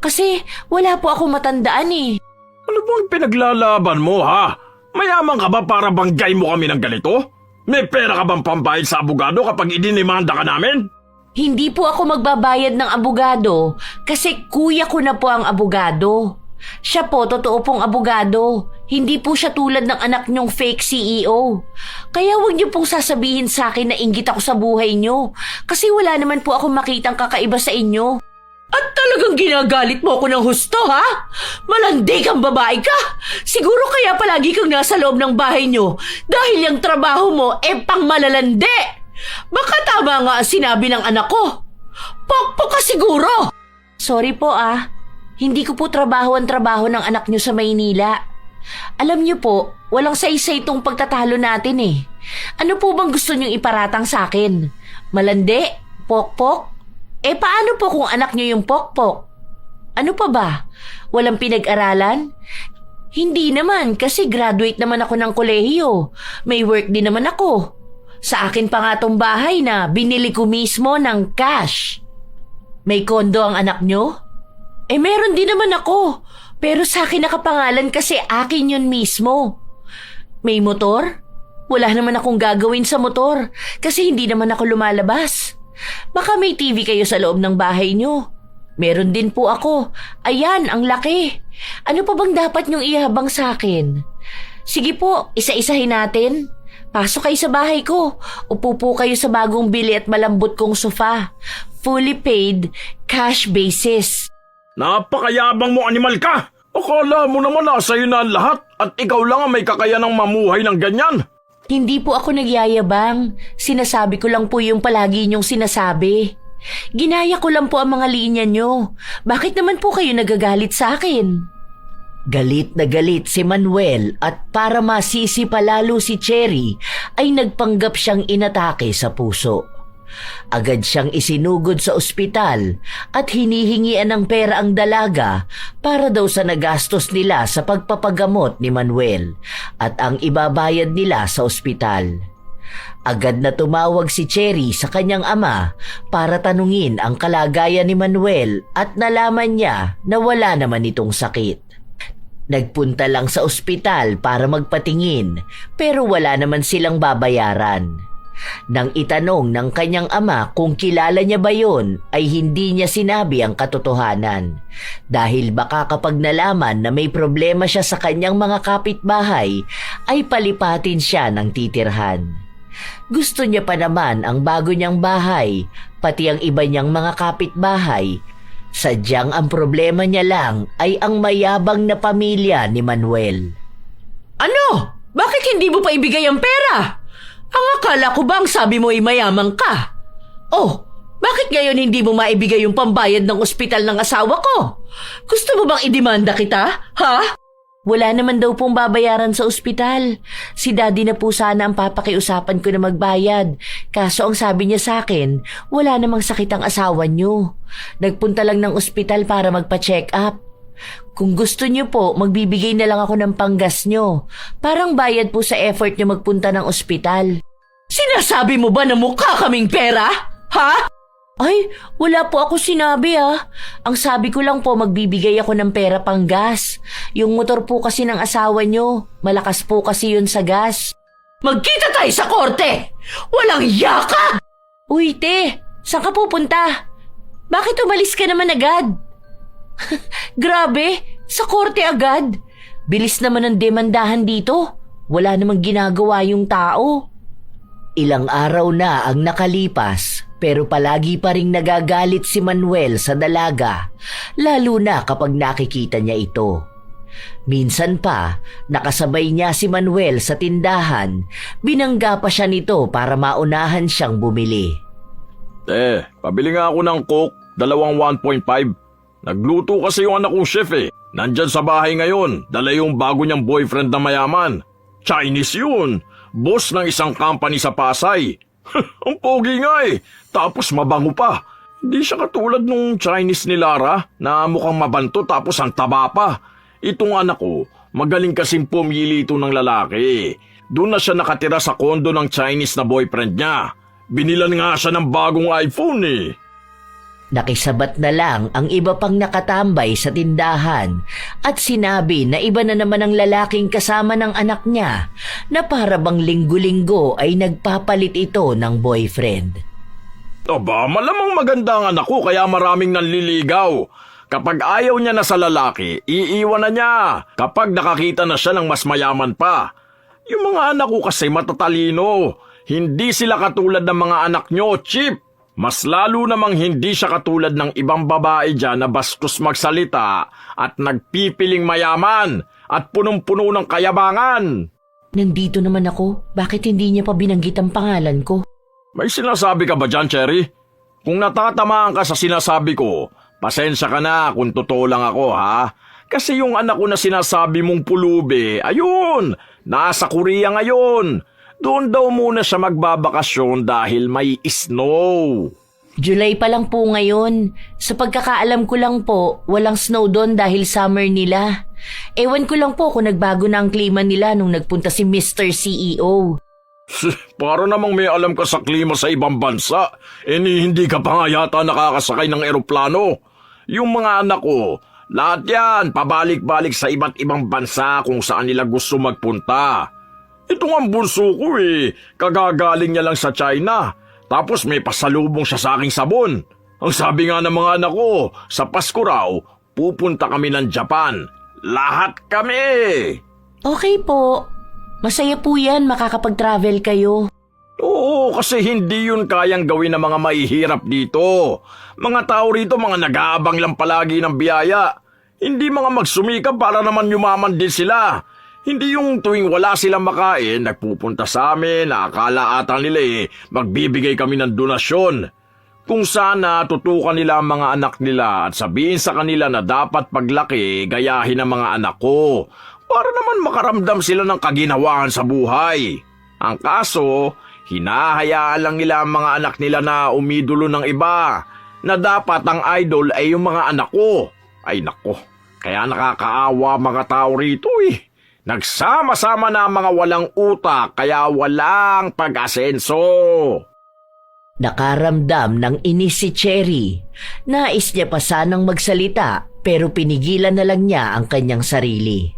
Kasi wala po ako matandaan eh. Ano bang pinaglalaban mo, ha? Mayaman ka ba para banggay mo kami ng ganito? May pera ka bang pambayad sa abogado kapag idinimanda ka namin? Hindi po ako magbabayad ng abogado kasi kuya ko na po ang abogado. Siya po, totoo pong abogado. Hindi po siya tulad ng anak niyong fake CEO. Kaya huwag niyo pong sasabihin sa akin na inggit ako sa buhay niyo. Kasi wala naman po ako makitang kakaiba sa inyo. At talagang ginagalit mo ako ng husto, ha? Malandi kang babae ka. Siguro kaya palagi kang nasa loob ng bahay niyo dahil yung trabaho mo pang malalandi. Baka tama nga ang sinabi ng anak ko. Pokpok ka siguro. Sorry po Hindi ko po trabaho ang trabaho ng anak niyo sa Maynila. Alam niyo po, walang saysay itong pagtatalo natin eh. Ano po bang gusto niyong iparatang sa akin? Malandi? Pokpok? Paano po kung anak niyo yung pokpok? Ano pa ba? Walang pinag-aralan? Hindi naman kasi graduate naman ako ng kolehiyo. May work din naman ako. Sa akin pa nga tong bahay na binili ko mismo ng cash. May kondo ang anak niyo? Meron din naman ako. Pero sa akin nakapangalan kasi akin yun mismo. May motor? Wala naman akong gagawin sa motor kasi hindi naman ako lumalabas. Baka may TV kayo sa loob ng bahay nyo. Meron din po ako. Ayan, ang laki. Ano pa bang dapat nyong ihabang sa akin? Sige po, isa-isahin natin. Pasok kayo sa bahay ko. Upo po kayo sa bagong bili at malambot kong sofa. Fully paid, cash basis. Napakayabang mo, animal ka! Akala mo naman nasa iyo na ang lahat at ikaw lang ang may kakayanang mamuhay ng ganyan. Hindi po ako nagyayabang. Sinasabi ko lang po yung palagi niyong sinasabi. Ginaya ko lang po ang mga linya niyo. Bakit naman po kayo nagagalit sa akin? Galit na galit si Manuel at para masisi palalo si Cherry ay nagpanggap siyang inatake sa puso. Agad siyang isinugod sa ospital at hinihingian ng pera ang dalaga para daw sa nagastos nila sa pagpapagamot ni Manuel at ang ibabayad nila sa ospital. Agad na tumawag si Cherry sa kanyang ama para tanungin ang kalagayan ni Manuel at nalaman niya na wala naman itong sakit. Nagpunta lang sa ospital para magpatingin pero wala naman silang babayaran. Nang itanong ng kanyang ama kung kilala niya ba yon, ay hindi niya sinabi ang katotohanan. Dahil baka kapag nalaman na may problema siya sa kanyang mga kapitbahay, ay palipatin siya ng titirhan. Gusto niya pa naman ang bago niyang bahay, pati ang iba niyang mga kapitbahay. Sadyang ang problema niya lang ay ang mayabang na pamilya ni Manuel. Ano? Bakit hindi mo pa ibigay ang pera? Ang akala ko bang sabi mo ay mayaman ka? Oh, bakit ngayon hindi mo maibigay yung pambayad ng ospital ng asawa ko? Gusto mo bang idemanda kita? Ha? Wala naman daw pong babayaran sa ospital. Si daddy na po sana ang papakiusapan ko na magbayad. Kaso ang sabi niya sa akin, wala namang sakit ang asawa niyo. Nagpunta lang ng ospital para magpa-check up. Kung gusto niyo po, magbibigay na lang ako ng panggas niyo. Parang bayad po sa effort niyo magpunta ng ospital. Sinasabi mo ba na mukha kaming pera? Ha? Ay, wala po ako sinabi Ang sabi ko lang po magbibigay ako ng pera pang gas. Yung motor po kasi ng asawa niyo, malakas po kasi yun sa gas. Magkita tayo sa korte! Walang yaka! Uy, te, saan ka pupunta? Bakit umalis ka naman agad? Grabe, sa korte agad. Bilis naman ang demandahan dito. Wala namang ginagawa yung tao. Ilang araw na ang nakalipas pero palagi pa ring nagagalit si Manuel sa dalaga, lalo na kapag nakikita niya ito. Minsan pa, nakasabay niya si Manuel sa tindahan, binangga pa siya nito para maunahan siyang bumili. Pabili nga ako ng Coke, 1.5. Nagluto kasi yung anak kong chef Nandyan sa bahay ngayon, dala yung bago niyang boyfriend na mayaman. Chinese yun, boss ng isang company sa Pasay. Ang pogi nga tapos mabango pa. Hindi siya katulad nung Chinese ni Lara na mukhang mabanto tapos ang taba pa. Itong anak ko, magaling kasing pumili ito ng lalaki. Doon na siya nakatira sa kondo ng Chinese na boyfriend niya. Binilan nga siya ng bagong iPhone Nakisabat na lang ang iba pang nakatambay sa tindahan at sinabi na iba na naman ang lalaking kasama ng anak niya na para bang linggo-linggo ay nagpapalit ito ng boyfriend. Aba, malamang maganda ang anak ko kaya maraming nanliligaw. Kapag ayaw niya na sa lalaki, iiwan na niya. Kapag nakakita na siya ng mas mayaman pa. Yung mga anak ko kasi matatalino. Hindi sila katulad ng mga anak nyo, Chip. Mas lalo namang hindi siya katulad ng ibang babae dyan na bastos magsalita at nagpipiling mayaman at punong-puno ng kayabangan. Nandito naman ako, bakit hindi niya pa binanggit ang pangalan ko? May sinasabi ka ba dyan, Cherry? Kung natatamaan ka sa sinasabi ko, pasensya ka na kung totoo lang ako, ha? Kasi yung anak ko na sinasabi mong pulubi, ayun, nasa Korea ngayon. Doon daw muna siya magbabakasyon dahil may snow. July pa lang po ngayon. Sa pagkakaalam ko lang po, walang snow doon dahil summer nila. Ewan ko lang po kung nagbago na ang klima nila nung nagpunta si Mr. CEO. Para namang may alam ka sa klima sa ibang bansa, hindi ka pa nga yata nakakasakay ng eroplano. Yung mga anak ko, lahat yan, pabalik-balik sa iba't ibang bansa kung saan nila gusto magpunta. Ito nga ang bunso ko kagagaling niya lang sa China. Tapos may pasalubong siya sa aking sabon. Ang sabi nga ng mga anak ko, sa Pasko raw, pupunta kami ng Japan. Lahat kami! Okay po. Masaya po yan, makakapag-travel kayo. Oo, kasi hindi yun kayang gawin ng mga mahihirap dito. Mga tao rito, mga nag-aabang lang palagi ng biyaya. Hindi mga magsumikap para naman yumaman din sila. Hindi yung tuwing wala silang makain, nagpupunta sa amin, nakakala ata nila magbibigay kami ng donasyon. Kung sana tutukan nila ang mga anak nila at sabihin sa kanila na dapat paglaki, gayahin ang mga anak ko. Para naman makaramdam sila ng kaginhawaan sa buhay. Ang kaso, hinahayaan lang nila ang mga anak nila na umidolo ng iba, na dapat ang idol ay yung mga anak ko. Ay nako, kaya nakakaawa mga tao rito Nagsama-sama na ang mga walang utak kaya walang pag-asenso. Nakaramdam ng inis si Cherry. Nais niya pa sanang magsalita pero pinigilan na lang niya ang kanyang sarili.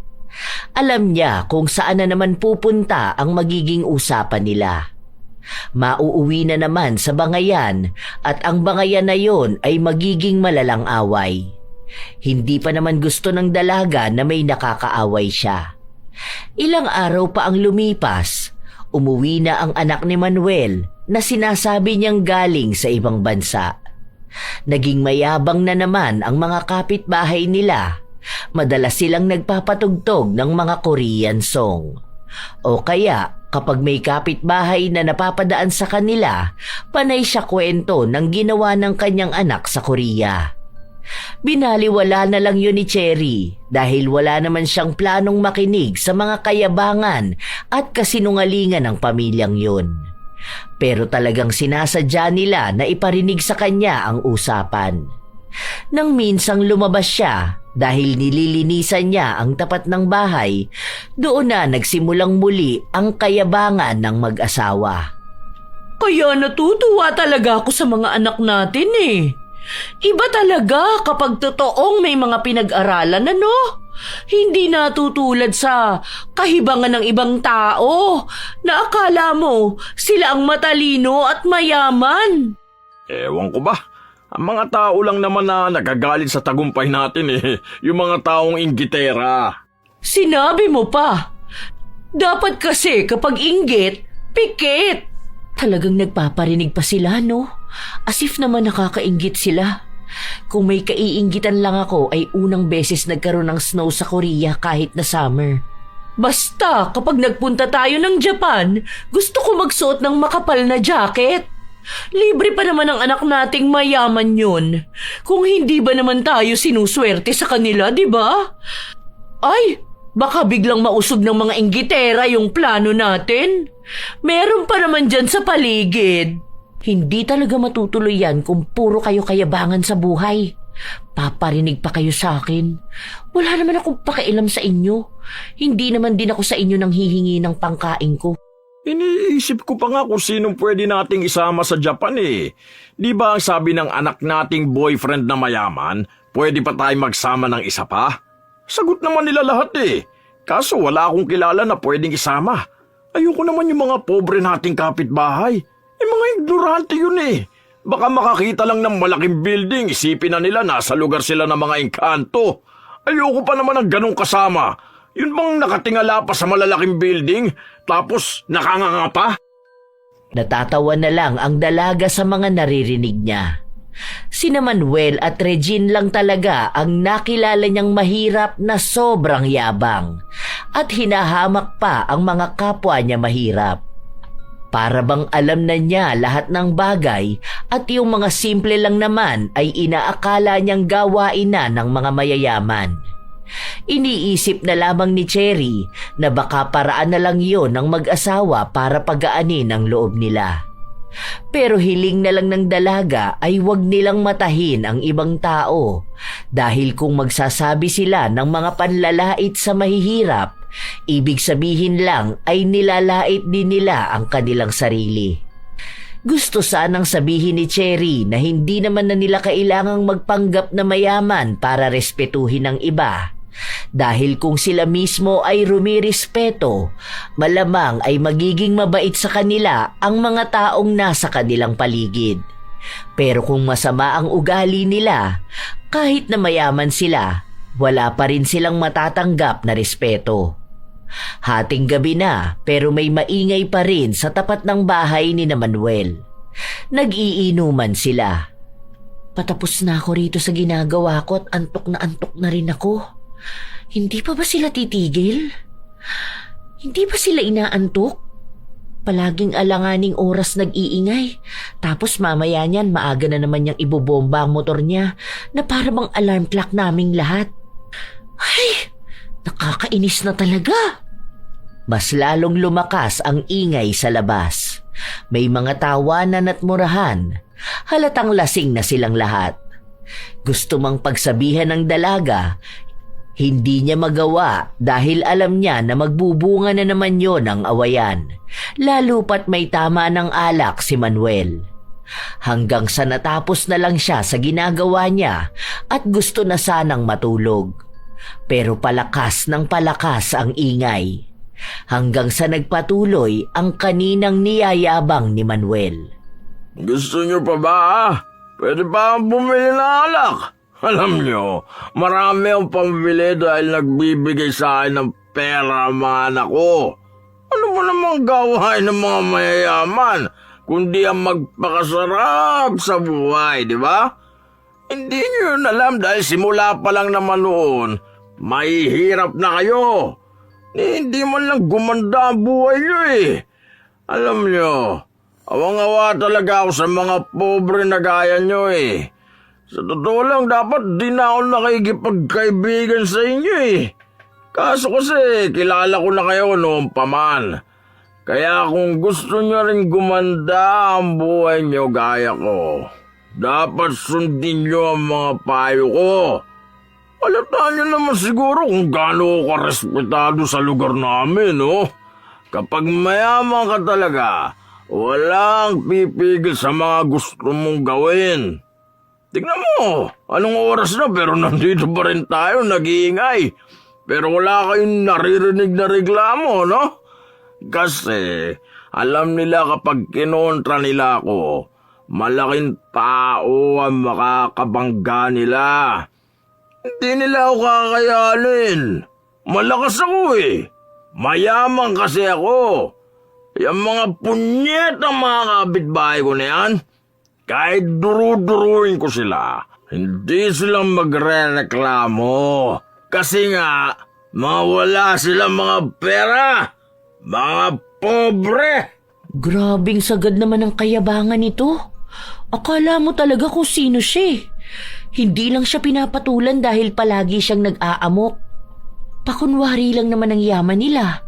Alam niya kung saan na naman pupunta ang magiging usapan nila. Mauuwi na naman sa bangayan at ang bangayan na yon ay magiging malalang away. Hindi pa naman gusto ng dalaga na may nakakaaway siya. Ilang araw pa ang lumipas, umuwi na ang anak ni Manuel na sinasabi niyang galing sa ibang bansa. Naging mayabang na naman ang mga kapitbahay nila. Madalas silang nagpapatugtog ng mga Korean song. O kaya kapag may kapitbahay na napapadaan sa kanila, panay siya kwento ng ginawa ng kanyang anak sa Korea. Binaliwala na lang yun ni Cherry dahil wala naman siyang planong makinig sa mga kayabangan at kasinungalingan ng pamilyang yun. Pero talagang sinasadya nila na iparinig sa kanya ang usapan. Nang minsang lumabas siya dahil nililinisan niya ang tapat ng bahay, doon na nagsimulang muli ang kayabangan ng mag-asawa. Kaya natutuwa talaga ako sa mga anak natin Iba talaga kapag totoong may mga pinag-aralan, Hindi natutulad sa kahibangan ng ibang tao na akala mo sila ang matalino at mayaman. Ewan ko ba? Ang mga tao lang naman na nagagalit sa tagumpay natin yung mga taong inggitera. Sinabi mo pa. Dapat kasi kapag inggit, pikit. Talagang nagpaparinig pa sila, As if naman nakakainggit sila. Kung may kaiinggitan lang ako ay unang beses nagkaroon ng snow sa Korea kahit na summer. Basta kapag nagpunta tayo ng Japan, gusto ko magsuot ng makapal na jacket. Libre pa naman ang anak nating mayaman yun. Kung hindi ba naman tayo sinuswerte sa kanila, di ba? Ay, baka biglang mausog ng mga inggitera yung plano natin. Meron pa naman dyan sa paligid. Hindi talaga matutuloy yan kung puro kayo kayabangan sa buhay. Paparinig pa kayo sa akin. Wala naman akong pakialam sa inyo. Hindi naman din ako sa inyo nang hihingi ng pangkain ko. Iniisip ko pa nga kung sinong pwede nating isama sa Japan eh. Di ba ang sabi ng anak nating boyfriend na mayaman, pwede pa tayo magsama ng isa pa? Sagot naman nila lahat eh. Kaso wala akong kilala na pwedeng isama. Ayoko naman yung mga pobre nating kapitbahay. Mga ignorante yun eh. Baka makakita lang ng malaking building, isipin na nila nasa lugar sila ng mga engkanto. Ayoko pa naman ng ganong kasama. Yun bang nakatingala pa sa malalaking building, tapos nakanganga pa? Natatawa na lang ang dalaga sa mga naririnig niya. Sina Manuel at Regine lang talaga ang nakilala niyang mahirap na sobrang yabang at hinahamak pa ang mga kapwa niya mahirap. Para bang alam na niya lahat ng bagay at yung mga simple lang naman ay inaakala niyang gawain na ng mga mayayaman. Iniisip na lamang ni Cherry na baka paraan na lang yon ng mag-asawa para pagaanin ang loob nila. Pero hiling na lang ng dalaga ay wag nilang matahin ang ibang tao dahil kung magsasabi sila ng mga panlalait sa mahihirap, ibig sabihin lang ay nilalait din nila ang kanilang sarili. Gusto sanang sabihin ni Cherry na hindi naman na nila kailangang magpanggap na mayaman para respetuhin ang iba. Dahil kung sila mismo ay rumirespeto, malamang ay magiging mabait sa kanila ang mga taong nasa kanilang paligid. Pero kung masama ang ugali nila, kahit na mayaman sila, wala pa rin silang matatanggap na respeto. Hating gabi na pero may maingay pa rin sa tapat ng bahay ni Manuel. Nag-iinuman sila. Patapos na ako rito sa ginagawa ko at antok na rin ako. Hindi pa ba sila titigil? Hindi ba sila inaantok? Palaging alanganing oras nag-iingay. Tapos mamaya niyan maaga na naman niyang ibobomba ang motor niya na para bang alarm clock naming lahat. Ay, nakakainis na talaga. Mas lalong lumakas ang ingay sa labas. May mga tawanan at murahan. Halatang lasing na silang lahat. Gusto mang pagsabihan ng dalaga, hindi niya magawa dahil alam niya na magbubunga na naman yon ang awayan, lalo pat may tama ng alak si Manuel. Hanggang sa natapos na lang siya sa ginagawa niya at gusto na sanang matulog. Pero palakas ng palakas ang ingay. Hanggang sa nagpatuloy ang kaninang niyayabang ni Manuel. Gusto niyo pa ba? Pwede pa bumili ng alak? Alam niyo, marami ang pambili dahil nagbibigay sa akin ng pera ang mga anak ko. Ano mo namang gawain ng mga mayayaman, kundi ang magpakasarap sa buhay, di ba? Hindi niyo yun alam dahil simula pa lang naman noon, mahihirap na kayo. Hindi man lang gumanda ang buhay niyo eh. Alam niyo, awang-awa talaga ako sa mga pobre na gaya niyo eh. Sa totoo lang, dapat di na ako nakikipagkaibigan sa inyo eh. Kaso kasi, kilala ko na kayo noon pa man. Kaya kung gusto niyo rin gumanda ang buhay niyo gaya ko, dapat sundin niyo ang mga payo ko. Alataan niyo naman siguro kung gaano ka respetado sa lugar namin, no? Kapag mayaman ka talaga, walang pipigil sa mga gusto mong gawin. Tignan mo, anong oras na pero nandito pa rin tayo nag-iingay. Pero wala kayong naririnig na reklamo, no? Kasi alam nila kapag kinontra nila ako, malaking tao ang makakabangga nila. Hindi nila ako kakayanin. Malakas ako eh. Mayaman kasi ako. Yung mga punyet ang mga kapitbahay ko na yan, kahit duru-duruin ko sila, hindi silang magre-reklamo. Kasi nga, mawala silang mga pera. Mga pobre. Grabing sagad naman ang kayabangan nito. Akala mo talaga kung sino siya. Hindi lang siya pinapatulan dahil palagi siyang nag-aamok. Pakunwari lang naman ang yaman nila.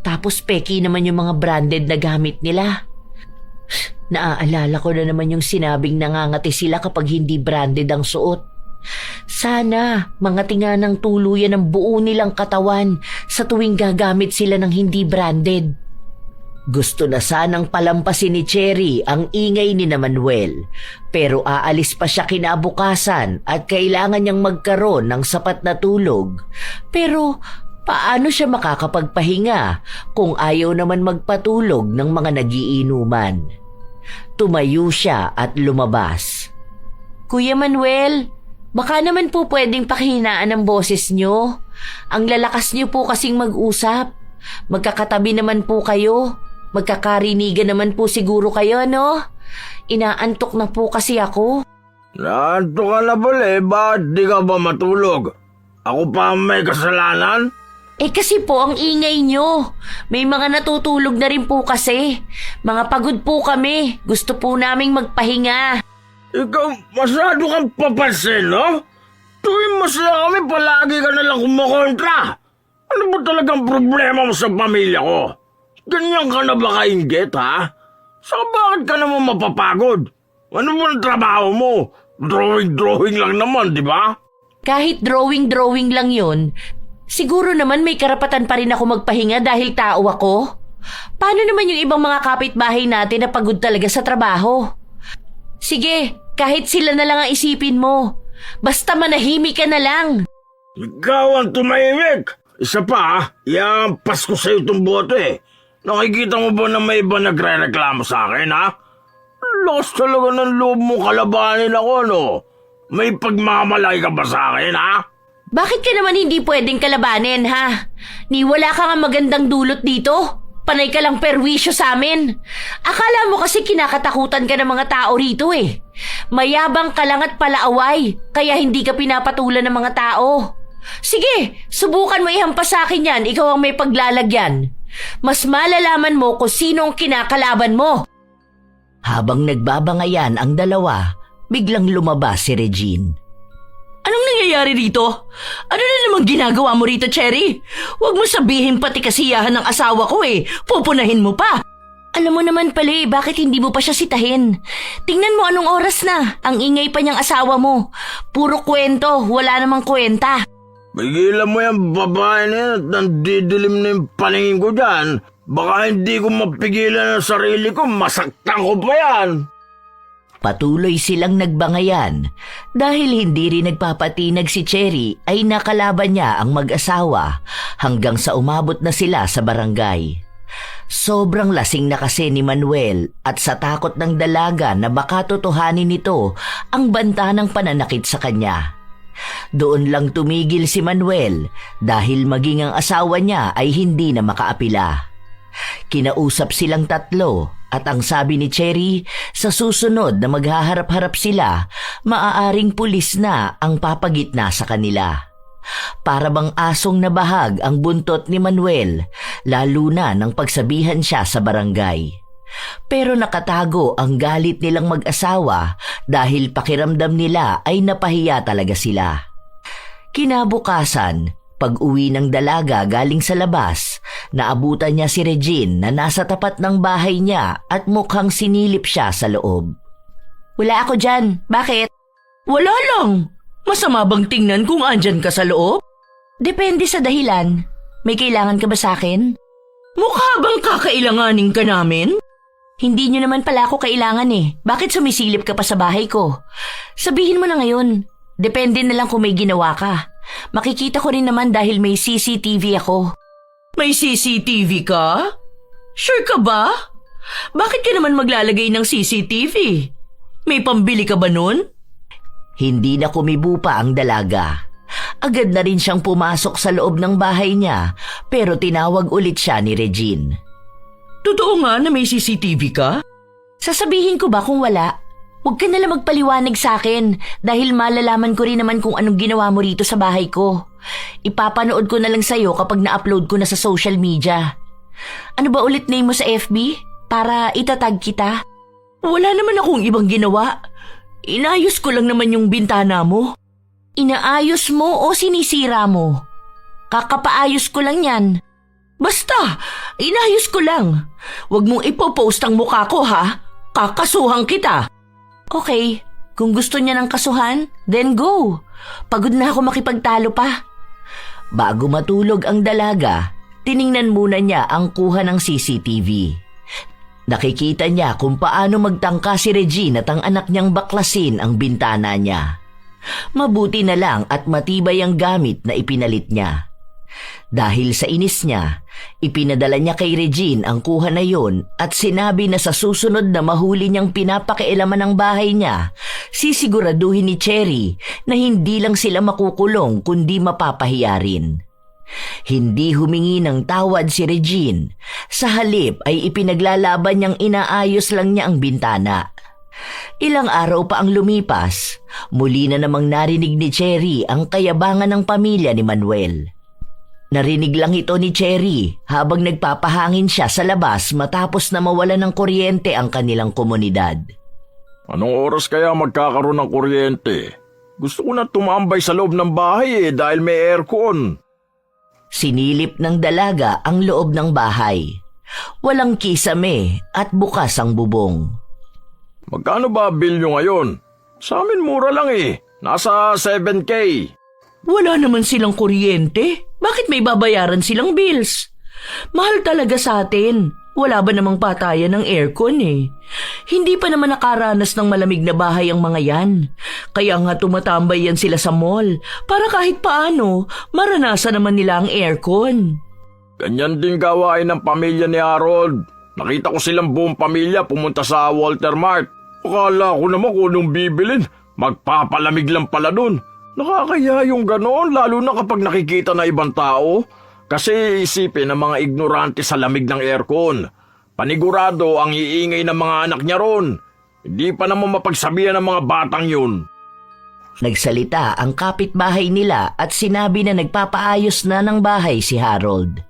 Tapos peki naman yung mga branded na gamit nila. Naaalala ko na naman yung sinabing nangangati sila kapag hindi branded ang suot. Sana mangati nga ng tuluyan ang buo nilang katawan sa tuwing gagamit sila ng hindi branded. Gusto na sanang palampasin ni Cherry ang ingay ni na Manuel, pero aalis pa siya kinabukasan at kailangan niyang magkaroon ng sapat na tulog. Pero paano siya makakapagpahinga kung ayaw naman magpatulog ng mga nagiinuman? Tumayo siya at lumabas. Kuya Manuel, baka naman po pwedeng pakihinaan ang boses niyo. Ang lalakas niyo po kasing mag-usap. Magkakatabi naman po kayo. Magkakarinigan naman po siguro kayo, no? Inaantok na po kasi ako. Naanto ka na pala bakit di ka ba matulog? Ako pa ang may kasalanan? Kasi po ang ingay nyo. May mga natutulog na rin po kasi. Mga pagod po kami. Gusto po naming magpahinga. Ikaw, masyado kang papansin, no? Tuwing masaya kami, palagi ka nalang kumakontra. Ano ba talagang problema mo sa pamilya ko? Ganyan ka na ba kainggit, ha? Saka bakit ka naman mapapagod? Ano ba ang trabaho mo? Drawing lang naman, di ba? Kahit drawing lang yon, siguro naman may karapatan pa rin ako magpahinga dahil tao ako. Paano naman yung ibang mga kapitbahay natin na pagod talaga sa trabaho? Sige, kahit sila na lang ang isipin mo. Basta manahimik ka na lang. Ikaw ang tumahimik. Isa pa, iampas ko sa'yo itong bote. Nakikita mo ba na may iba nagre-reklamo sa akin, ha? Lakas talaga ng loob mo kalabanin ako, no? May pagmamalaki ka ba sa akin, ha? Bakit ka naman hindi pwedeng kalabanin, ha? Ni wala ka nga magandang dulot dito. Panay ka lang perwisyo sa amin. Akala mo kasi kinakatakutan ka ng mga tao rito eh. Mayabang ka lang at palaaway, kaya hindi ka pinapatulan ng mga tao. Sige, subukan mo ihampas sa akin yan, ikaw ang may paglalagyan. Mas malalaman mo kung sino ang kinakalaban mo. Habang nagbabangayan ang dalawa, biglang lumabas si Regine. Anong nangyayari rito? Ano na namang ginagawa mo rito, Cherry? Huwag mo sabihin pati kasiyahan ng asawa ko eh. Pupunahin mo pa. Alam mo naman pala bakit hindi mo pa siya sitahin? Tingnan mo anong oras na. Ang ingay pa niyang asawa mo. Puro kwento, wala namang kwenta. Pigilan mo yung babae na yan at nandidilim na yung paningin ko dyan. Baka hindi ko mapigilan ang sarili ko, masaktan ko pa yan. Patuloy silang nagbangayan dahil hindi rin nagpapatinag si Cherry ay nakalaban niya ang mag-asawa hanggang sa umabot na sila sa barangay. Sobrang lasing na kasi ni Manuel at sa takot ng dalaga na baka totohanin nito ang banta ng pananakit sa kanya. Doon lang tumigil si Manuel dahil maging ang asawa niya ay hindi na makaapila. Kinausap silang tatlo at ang sabi ni Cherry, sa susunod na maghaharap-harap sila, maaaring pulis na ang papagitna sa kanila. Para bang asong nabahag ang buntot ni Manuel, lalo na nang pagsabihan siya sa barangay. Pero nakatago ang galit nilang mag-asawa dahil pakiramdam nila ay napahiya talaga sila. Kinabukasan, pag-uwi ng dalaga galing sa labas, naabutan niya si Regine na nasa tapat ng bahay niya at mukhang sinilip siya sa loob. Wala ako dyan. Bakit? Wala lang. Masama bang tingnan kung andyan ka sa loob? Depende sa dahilan. May kailangan ka ba sa akin? Mukha bang kakailanganin ka namin? Hindi nyo naman pala ako kailangan eh. Bakit sumisilip ka pa sa bahay ko? Sabihin mo na ngayon. Depende na lang kung may ginawa ka. Makikita ko rin naman dahil may CCTV ako. May CCTV ka? Sure ka ba? Bakit ka naman maglalagay ng CCTV? May pambili ka ba nun? Hindi na kumibo pa ang dalaga. Agad na rin siyang pumasok sa loob ng bahay niya pero tinawag ulit siya ni Regine. Totoo nga na may CCTV ka? Sasabihin ko ba kung wala? Huwag ka nalang magpaliwanag sa akin dahil malalaman ko rin naman kung anong ginawa mo rito sa bahay ko. Ipapanood ko na lang sa'yo kapag na-upload ko na sa social media. Ano ba ulit name mo sa FB? para itatag kita. Wala naman akong ibang ginawa. Inayos ko lang naman yung bintana mo. Inaayos mo o sinisira mo? Kakapaayos ko lang yan. Basta, inayos ko lang. Huwag mong ipopost ang mukha ko ha. Kakasuhan kita. Okay, kung gusto niya ng kasuhan, then go. Pagod na ako makipagtalo pa. Bago matulog ang dalaga, tiningnan muna niya ang kuha ng CCTV. Nakikita niya kung paano magtangka si Regine at ang anak niyang baklasin ang bintana niya. Mabuti na lang at matibay ang gamit na ipinalit niya. Dahil sa inis niya, ipinadala niya kay Regine ang kuha na yon at sinabi na sa susunod na mahuli niyang pinapakialaman ng bahay niya, sisiguraduhin ni Cherry na hindi lang sila makukulong kundi mapapahiya rin. Hindi humingi ng tawad si Regine. Sa halip ay ipinaglalaban niyang inaayos lang niya ang bintana. Ilang araw pa ang lumipas, muli na namang narinig ni Cherry ang kayabangan ng pamilya ni Manuel. Narinig lang ito ni Cherry habang nagpapahangin siya sa labas matapos na mawala ng kuryente ang kanilang komunidad. Anong oras kaya magkakaroon ng kuryente? Gusto ko na tumambay sa loob ng bahay dahil may aircon. Sinilip ng dalaga ang loob ng bahay. Walang kisame at bukas ang bubong. Magkano ba bill nyo ngayon? Sa amin mura lang Nasa 7K. Wala naman silang kuryente. Bakit may babayaran silang bills? Mahal talaga sa atin. Wala ba namang patayan ng aircon Hindi pa naman nakaranas ng malamig na bahay ang mga yan. Kaya nga tumatambay yan sila sa mall para kahit paano maranasan naman nila ang aircon. Ganyan din gawain ng pamilya ni Harold. Nakita ko silang buong pamilya pumunta sa Walter Mart. Akala ko naman kung anong bibilin. Magpapalamig lang pala dun. Nakakaya yung ganoon lalo na kapag nakikita na ibang tao. Kasi isipin ng mga ignorante sa lamig ng aircon. Panigurado ang iingay ng mga anak niya ron. Hindi pa naman mapagsabihan ng mga batang yun. Nagsalita ang kapitbahay nila at sinabi na nagpapaayos na ng bahay si Harold.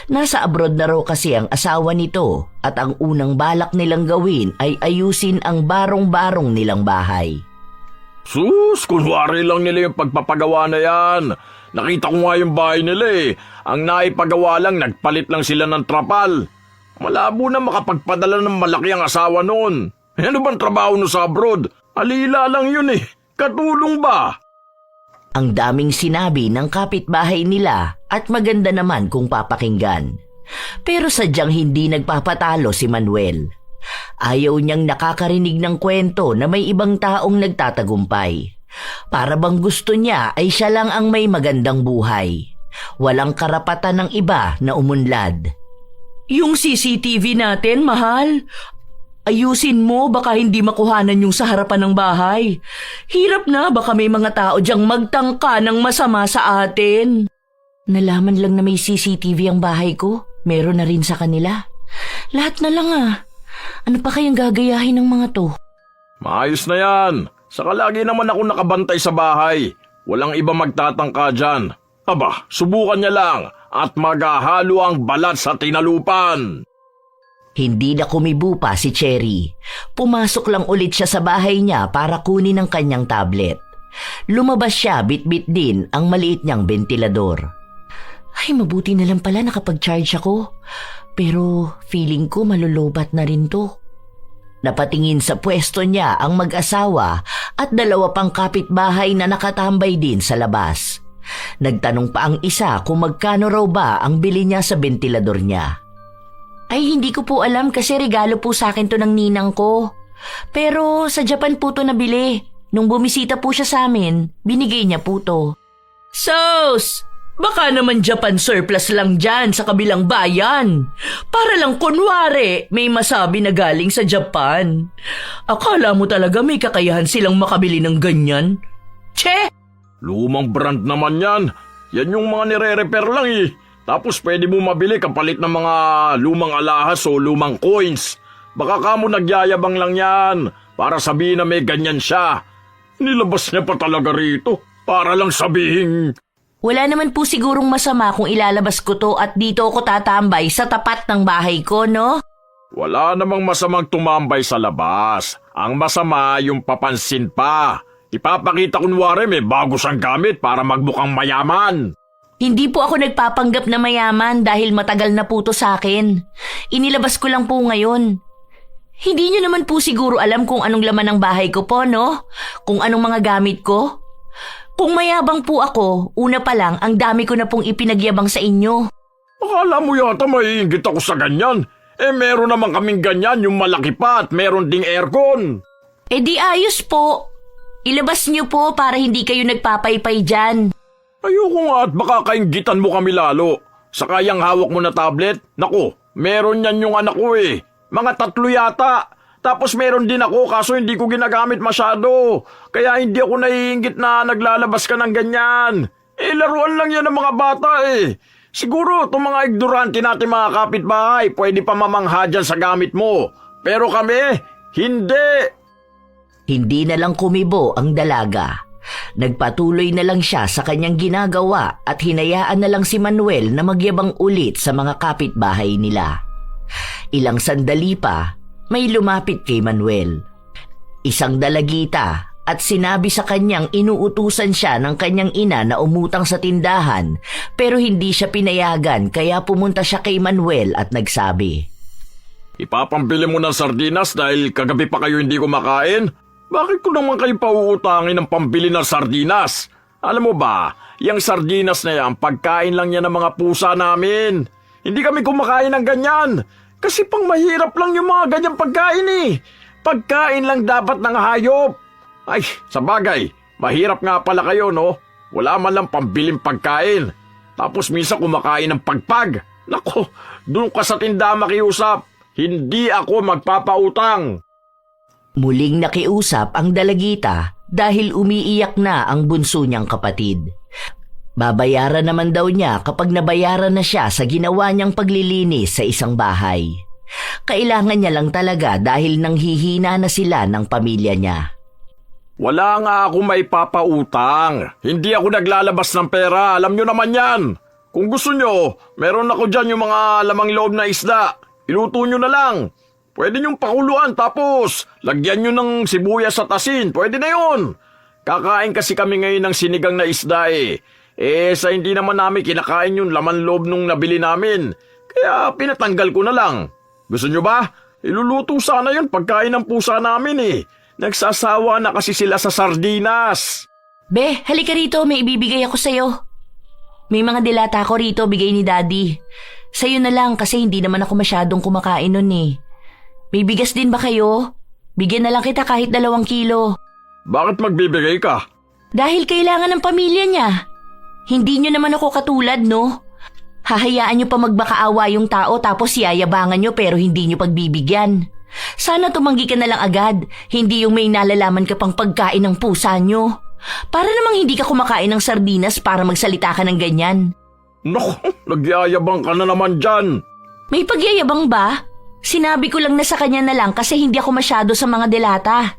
Nasa abroad na raw kasi ang asawa nito at ang unang balak nilang gawin ay ayusin ang barong-barong nilang bahay. Sus, kunwari lang nila yung pagpapagawa na yan. Nakita ko nga yung bahay nila Ang naipagawa lang, nagpalit lang sila ng trapal. Malabo na makapagpadala ng malaki ang asawa noon. Ano bang trabaho no sa abroad? Alila lang yun Katulong ba? Ang daming sinabi ng kapitbahay nila at maganda naman kung papakinggan. Pero sadyang hindi nagpapatalo si Manuel. Ayaw niyang nakakarinig ng kwento na may ibang taong nagtatagumpay. Para bang gusto niya ay siya lang ang may magandang buhay. Walang karapatan ng iba na umunlad. Yung CCTV natin, mahal. Ayusin mo, baka hindi makuhanan yung sa harapan ng bahay. Hirap na, baka may mga tao diyang magtangka ng masama sa atin. Nalaman lang na may CCTV ang bahay ko. Meron na rin sa kanila. Lahat na lang Ano pa kayang gagayahin ng mga to? Maayos na yan. Saka lagi naman ako nakabantay sa bahay. Walang iba magtatangka dyan. Aba, subukan niya lang at maghahalo ang balat sa tinalupan. Hindi na kumibo pa si Cherry. Pumasok lang ulit siya sa bahay niya para kunin ang kanyang tablet. Lumabas siya, bit-bit din ang maliit niyang bentilador. Ay, mabuti na lang pala nakapag-charge ako. Pero feeling ko malulobat na rin to. Napatingin sa pwesto niya ang mag-asawa at dalawa pang kapitbahay na nakatambay din sa labas. Nagtanong pa ang isa kung magkano raw ba ang bili niya sa bentilador niya. Ay, hindi ko po alam kasi regalo po sa akin to ng ninang ko. Pero sa Japan po to nabili. Nung bumisita po siya sa amin, binigay niya po to. Sos! Baka naman Japan surplus lang dyan sa kabilang bayan. Para lang kunwari may masabi na galing sa Japan. Akala mo talaga may kakayahan silang makabili ng ganyan? Che! Lumang brand naman yan. Yan yung mga nire-repair lang Tapos pwede mo mabili kapalit ng mga lumang alahas o lumang coins. Baka kamo nagyayabang lang yan para sabihin na may ganyan siya. Nilabas niya pa talaga rito para lang sabihin. Wala naman po sigurong masama kung ilalabas ko to at dito ako tatambay sa tapat ng bahay ko, no? Wala namang masamang tumambay sa labas. Ang masama yung papansin pa. Ipapakita kunwari may bago siyang gamit para magmukhang mayaman. Hindi po ako nagpapanggap na mayaman dahil matagal na po to sa akin. Inilabas ko lang po ngayon. Hindi niyo naman po siguro alam kung anong laman ng bahay ko po, no? Kung anong mga gamit ko? Kung mayabang po ako, una pa lang ang dami ko na pong ipinagyabang sa inyo. Akala mo yata maiinggit ako sa ganyan. Meron naman kaming ganyan, yung malaki pa at meron ding aircon. Di ayos po. Ilabas niyo po para hindi kayo nagpapaypay dyan. Ayoko nga at baka kainggitan mo kami lalo. Saka yung hawak mo na tablet, naku, meron yan yung anak ko eh. Mga 3 yata. Tapos meron din ako kaso hindi ko ginagamit masyado. Kaya hindi ako naiinggit na naglalabas ka ng ganyan. Laruan lang yan ng mga bata eh. Siguro itong mga ignorante natin mga kapitbahay, pwede pa mamangha dyan sa gamit mo. Pero kami, hindi. Hindi na lang kumibo ang dalaga. Nagpatuloy na lang siya sa kanyang ginagawa at hinayaan na lang si Manuel na magyabang ulit sa mga kapitbahay nila. Ilang sandali pa, may lumapit kay Manuel. Isang dalagita at sinabi sa kanyang inuutusan siya ng kanyang ina na umutang sa tindahan pero hindi siya pinayagan kaya pumunta siya kay Manuel at nagsabi, Ipapambili mo ng sardinas dahil kagabi pa kayo hindi kumakain? Bakit ko naman kayo pauutangin ng pambili ng sardinas? Alam mo ba, yung sardinas na yan, pagkain lang yan ng mga pusa namin. Hindi kami kumakain ng ganyan. Kasi pang mahirap lang yung mga ganyang pagkain eh. Pagkain lang dapat ng hayop. Ay, sa bagay, mahirap nga pala kayo no? Wala man lang pambiling pagkain. Tapos minsan kumakain ng pagpag. Nako, doon ka sa tindahan makiusap. Hindi ako magpapautang. Muling nakiusap ang dalagita dahil umiiyak na ang bunso niyang kapatid. Babayaran naman daw niya kapag nabayaran na siya sa ginawa niyang paglilinis sa isang bahay. Kailangan niya lang talaga dahil nanghihina na sila ng pamilya niya. Wala nga ako may papautang. Hindi ako naglalabas ng pera. Alam nyo naman yan. Kung gusto nyo, meron ako dyan yung mga lamang loob na isda. Iluto nyo na lang. Pwede nyong pakuluan tapos lagyan nyo ng sibuyas at asin. Pwede na yun. Kakain kasi kami ngayon ng sinigang na isda eh. Sa hindi naman namin kinakain yung laman loob nung nabili namin. Kaya pinatanggal ko na lang. Gusto nyo ba? Iluluto sana yun pagkain ng pusa namin eh. Nagsasawa na kasi sila sa sardinas. Be, halika rito, may ibibigay ako sa'yo. May mga dilata ko rito, bigay ni Daddy. Sa'yo na lang kasi hindi naman ako masyadong kumakain nun eh. May bigas din ba kayo? Bigyan na lang kita kahit 2 kilo. Bakit magbibigay ka? Dahil kailangan ng pamilya niya. Hindi nyo naman ako katulad, no? Hahayaan nyo pa magbakaawa yung tao tapos yayabangan nyo pero hindi nyo pagbibigyan. Sana tumanggi ka na lang agad, hindi yung may nalalaman ka pang pagkain ng pusa nyo. Para namang hindi ka kumakain ng sardinas para magsalita ka ng ganyan. Naku, nagyayabang ka na naman dyan. May pagyayabang ba? Sinabi ko lang na sa kanya na lang kasi hindi ako masyado sa mga delata.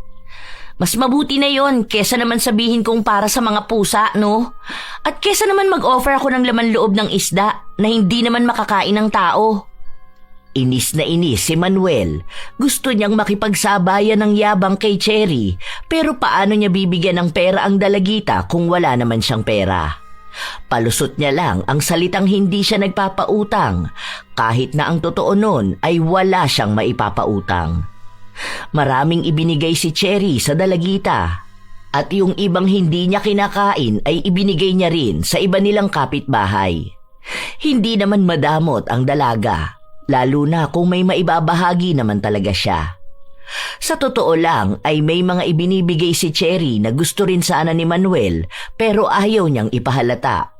Mas mabuti na yon kesa naman sabihin kong para sa mga pusa, no? At kesa naman mag-offer ako ng laman loob ng isda na hindi naman makakain ng tao. Inis na inis si Manuel. Gusto niyang makipagsabayan ng yabang kay Cherry pero paano niya bibigyan ng pera ang dalagita kung wala naman siyang pera? Palusot niya lang ang salitang hindi siya nagpapautang kahit na ang totoo nun ay wala siyang maipapautang. Maraming ibinigay si Cherry sa dalagita at yung ibang hindi niya kinakain ay ibinigay niya rin sa iba nilang kapitbahay. Hindi naman madamot ang dalaga, lalo na kung may maibabahagi naman talaga siya. Sa totoo lang ay may mga ibinibigay si Cherry na gusto rin sana ni Manuel pero ayaw niyang ipahalata.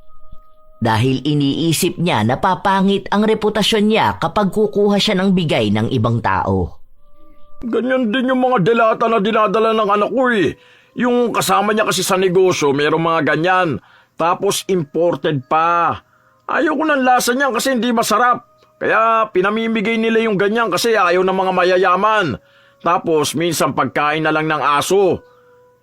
Dahil iniisip niya na papangit ang reputasyon niya kapag kukuha siya ng bigay ng ibang tao. Ganyan din yung mga delata na dinadala ng anak ko eh. Yung kasama niya kasi sa negosyo, mayroong mga ganyan. Tapos imported pa. Ayaw ko ng lasa niyan kasi hindi masarap. Kaya pinamimigay nila yung ganyan kasi ayaw ng mga mayayaman. Tapos minsan pagkain na lang ng aso.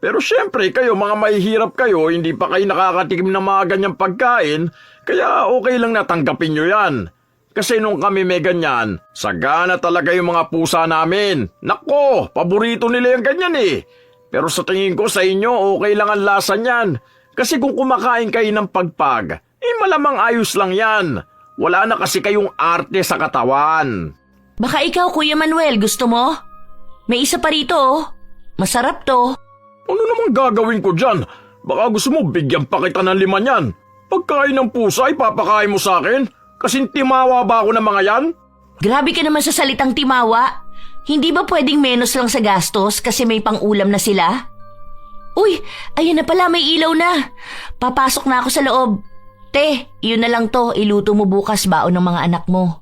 Pero syempre kayo mga mahihirap kayo, hindi pa kayo nakakatikim ng mga ganyang pagkain. Kaya okay lang natanggapin nyo yan. Kasi nung kami may ganyan, sagana talaga yung mga pusa namin. Nako, paborito nila yung ganyan eh. Pero sa tingin ko sa inyo, okay lang ang lasa niyan. Kasi kung kumakain kayo ng pagpag, malamang ayos lang yan. Wala na kasi kayong arte sa katawan. Baka ikaw, Kuya Manuel, gusto mo? May isa pa rito, oh. Masarap to. Ano namang gagawin ko dyan? Baka gusto mo bigyan pa kita ng 5 niyan. Pagkain ng pusa, ipapakain mo sa akin? Kasing timawa ba ako ng mga yan? Grabe ka naman sa salitang timawa. Hindi ba pwedeng menos lang sa gastos kasi may pang-ulam na sila? Uy, ayun na pala, may ilaw na. Papasok na ako sa loob. Te, yun na lang to, iluto mo bukas baon ng mga anak mo.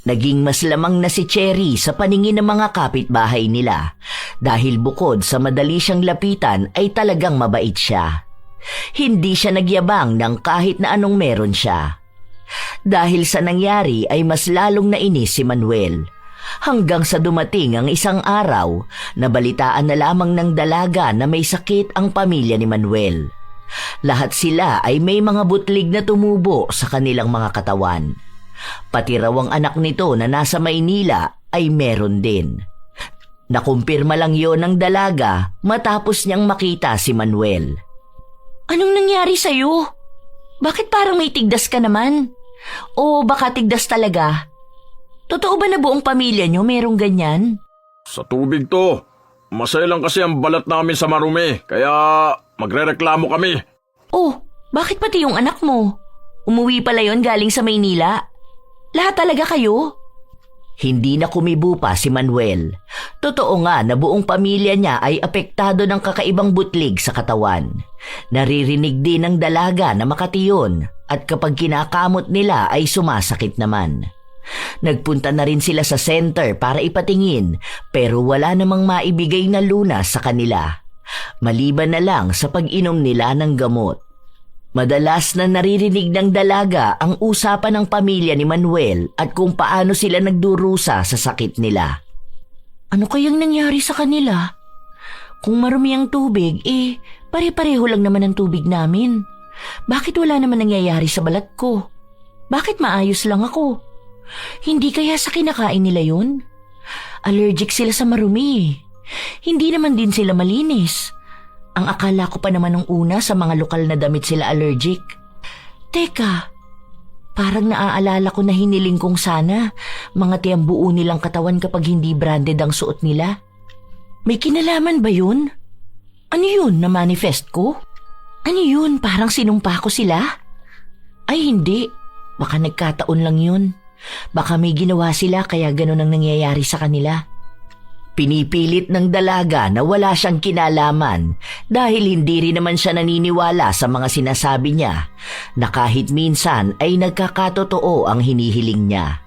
Naging mas lamang na si Cherry sa paningin ng mga kapitbahay nila dahil bukod sa madali siyang lapitan ay talagang mabait siya. Hindi siya nagyabang ng kahit na anong meron siya. Dahil sa nangyari ay mas lalong nainis si Manuel. Hanggang sa dumating ang isang araw, nabalitaan na lamang ng dalaga na may sakit ang pamilya ni Manuel. Lahat sila ay may mga butlig na tumubo sa kanilang mga katawan. Pati raw ang anak nito na nasa Maynila ay meron din. Nakumpirma lang yon ng dalaga matapos niyang makita si Manuel. Anong nangyari sa'yo? Bakit parang may tigdas ka naman? O baka tigdas talaga? Totoo ba na buong pamilya niyo merong ganyan? Sa tubig to. Masaya lang kasi ang balat namin sa marumi, kaya magrereklamo kami. Oh, bakit pati yung anak mo? Umuwi pala yon galing sa Maynila. Lahat talaga kayo? Hindi na kumibo pa si Manuel. Totoo nga na buong pamilya niya ay apektado ng kakaibang butlig sa katawan. Naririnig din ng dalaga na makatiyon at kapag kinakamot nila ay sumasakit naman. Nagpunta na rin sila sa center para ipatingin pero wala namang maibigay na lunas sa kanila. Maliban na lang sa pag-inom nila ng gamot. Madalas na naririnig ng dalaga ang usapan ng pamilya ni Manuel at kung paano sila nagdurusa sa sakit nila. Ano kayang nangyari sa kanila? Kung marumi ang tubig, pare-pareho lang naman ang tubig namin. Bakit wala naman nangyayari sa balat ko? Bakit maayos lang ako? Hindi kaya sa kinakain nila yun? Allergic sila sa marumi. Hindi naman din sila malinis. Ang akala ko pa naman nung una sa mga lokal na damit sila allergic. Teka, parang naaalala ko na hiniling kong sana mga tiyambuo nilang katawan kapag hindi branded ang suot nila. May kinalaman ba yun? Ano yun na manifest ko? Ano yun, parang sinumpa ko sila? Ay hindi, baka nagkataon lang yun. Baka may ginawa sila kaya ganun ang nangyayari sa kanila. Pinipilit ng dalaga na wala siyang kinalaman dahil hindi rin naman siya naniniwala sa mga sinasabi niya na kahit minsan ay nagkakatotoo ang hinihiling niya.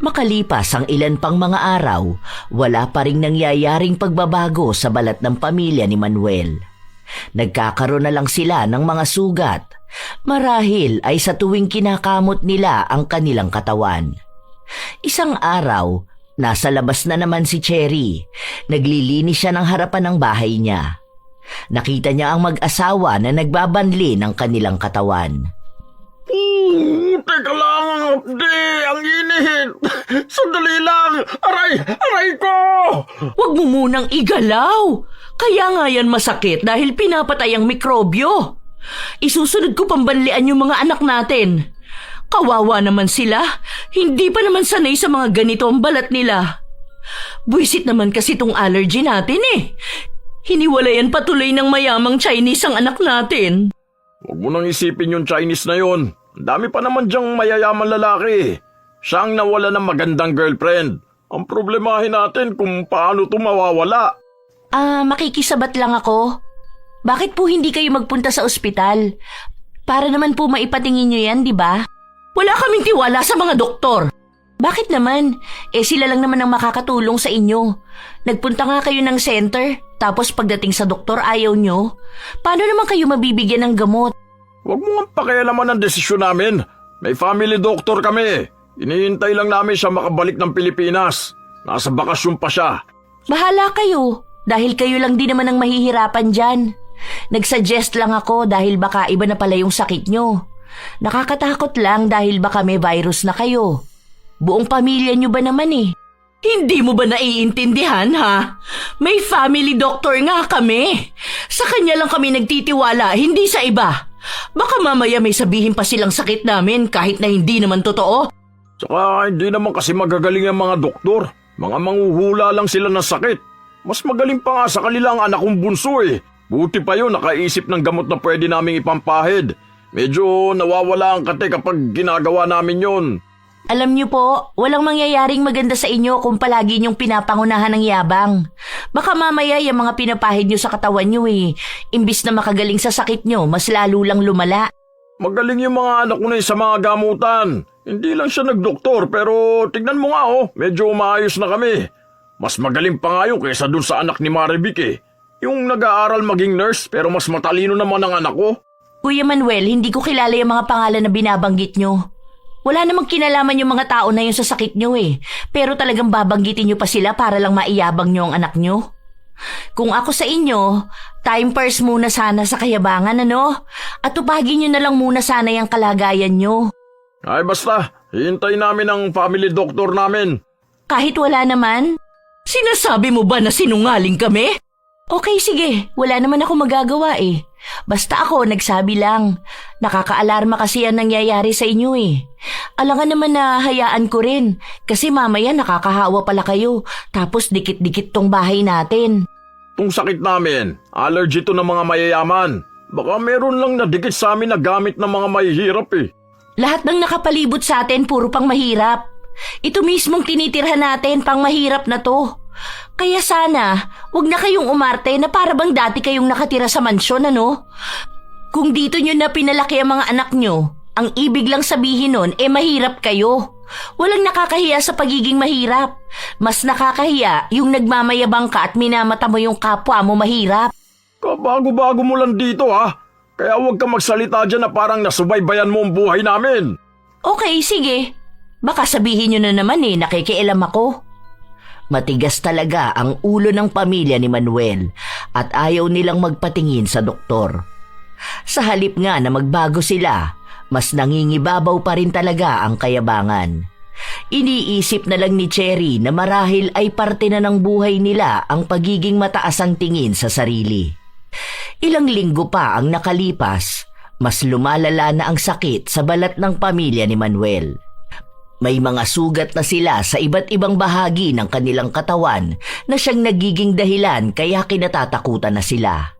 Makalipas ang ilan pang mga araw, wala pa ring nangyayaring pagbabago sa balat ng pamilya ni Manuel. Nagkakaroon na lang sila ng mga sugat, marahil ay sa tuwing kinakamot nila ang kanilang katawan. Isang araw, nasa labas na naman si Cherry. Naglilinis siya ng harapan ng bahay niya. Nakita niya ang mag-asawa na nagbabanli ng kanilang katawan. Teka lang, Abdi, ang init. Sandali lang, aray ko. Huwag mo munang igalaw. Kaya nga yan masakit dahil pinapatay ang mikrobyo. Isusunod ko pambanlian yung mga anak natin. Kawawa naman sila. Hindi pa naman sanay sa mga ganito ang balat nila. Buisit naman kasi tong allergy natin eh. Hiniwalayan patuloy ng mayamang Chinese ang anak natin. Huwag mo nang isipin yung Chinese na yon. Ang dami pa naman diyang mayayaman lalaki. Siya ang nawala ng magandang girlfriend. Ang problemahin natin kung paano ito mawawala. Makikisabat lang ako. Bakit po hindi kayo magpunta sa ospital? Para naman po maipatingin nyo yan, di ba? Wala kaming tiwala sa mga doktor. Bakit naman? Sila lang naman ang makakatulong sa inyo. Nagpunta nga kayo ng center, tapos pagdating sa doktor ayaw nyo. Paano naman kayo mabibigyan ng gamot? Huwag mo nga pakialaman ang desisyon namin. May family doctor kami. Inihintay lang namin siya makabalik ng Pilipinas. Nasa bakasyon pa siya. Bahala kayo, dahil kayo lang din naman ang mahihirapan dyan. Nagsuggest lang ako dahil baka iba na pala yung sakit nyo. Nakakatakot lang dahil baka may virus na kayo. Buong pamilya niyo ba naman eh? Hindi mo ba naiintindihan ha? May family doctor nga kami. Sa kanya lang kami nagtitiwala, hindi sa iba. Baka mamaya may sabihin pa silang sakit namin kahit na hindi naman totoo. Saka hindi naman kasi magagaling ang mga doktor. Mga manghuhula lang sila ng sakit. Mas magaling pa nga sa kanila ang anak kong bunso eh. Buti pa yun, nakaisip ng gamot na pwede naming ipampahid. Medyo nawawala ang kate kapag ginagawa namin yon. Alam niyo po, walang mangyayaring maganda sa inyo kung palagi niyong pinapangunahan ng yabang. Baka mamaya yung mga pinapahid niyo sa katawan niyo eh. Imbis na makagaling sa sakit niyo, mas lalo lang lumala. Magaling yung mga anak ko na yun sa mga gamutan. Hindi lang siya nagdoktor pero tignan mo nga oh, medyo umaayos na kami. Mas magaling pa nga yun kaysa dun sa anak ni Marivic eh. Yung nag-aaral maging nurse pero mas matalino naman ang anak ko. Kuya Manuel, hindi ko kilala yung mga pangalan na binabanggit niyo. Wala namang kinalaman yung mga tao na yun sa sakit niyo eh. Pero talagang babanggitin niyo pa sila para lang maiyabang niyo ang anak niyo. Kung ako sa inyo, time first muna sana sa kayabangan ano? At tupagin niyo na lang muna sana yung kalagayan niyo. Ay basta, hintay namin ang family doctor namin. Kahit wala naman? Sinasabi mo ba na sinungaling kami? Okay, sige. Wala naman ako magagawa eh. Basta ako, nagsabi lang. Nakakaalarma kasi ang nangyayari sa inyo eh. Alangan naman na hayaan ko rin. Kasi mamaya nakakahawa pala kayo. Tapos dikit-dikit tong bahay natin. Itong sakit namin, allergy to ng mga mayayaman. Baka meron lang nadikit sa amin na gamit ng mga mahihirap eh. Lahat ng nakapalibot sa atin puro pang mahirap. Ito mismong tinitirhan natin pang mahirap na to. Kaya sana, wag na kayong umarte na para bang dati kayong nakatira sa mansyon, ano? Kung dito nyo na pinalaki ang mga anak nyo, ang ibig lang sabihin nun, mahirap kayo. Walang nakakahiya sa pagiging mahirap. Mas nakakahiya yung nagmamayabang ka at minamata mo yung kapwa mo mahirap. Kabago-bago mo lang dito ha. Kaya huwag ka magsalita dyan na parang nasubaybayan mo ang buhay namin. Okay, sige. Baka sabihin nyo na naman nakikialam ako. Matigas talaga ang ulo ng pamilya ni Manuel at ayaw nilang magpatingin sa doktor. Sa halip nga na magbago sila, mas nangingibabaw pa rin talaga ang kayabangan. Iniisip na lang ni Cherry na marahil ay parte na ng buhay nila ang pagiging mataas ang tingin sa sarili. Ilang linggo pa ang nakalipas, mas lumalala na ang sakit sa balat ng pamilya ni Manuel. May mga sugat na sila sa iba't ibang bahagi ng kanilang katawan na siyang nagiging dahilan kaya kinatatakutan na sila.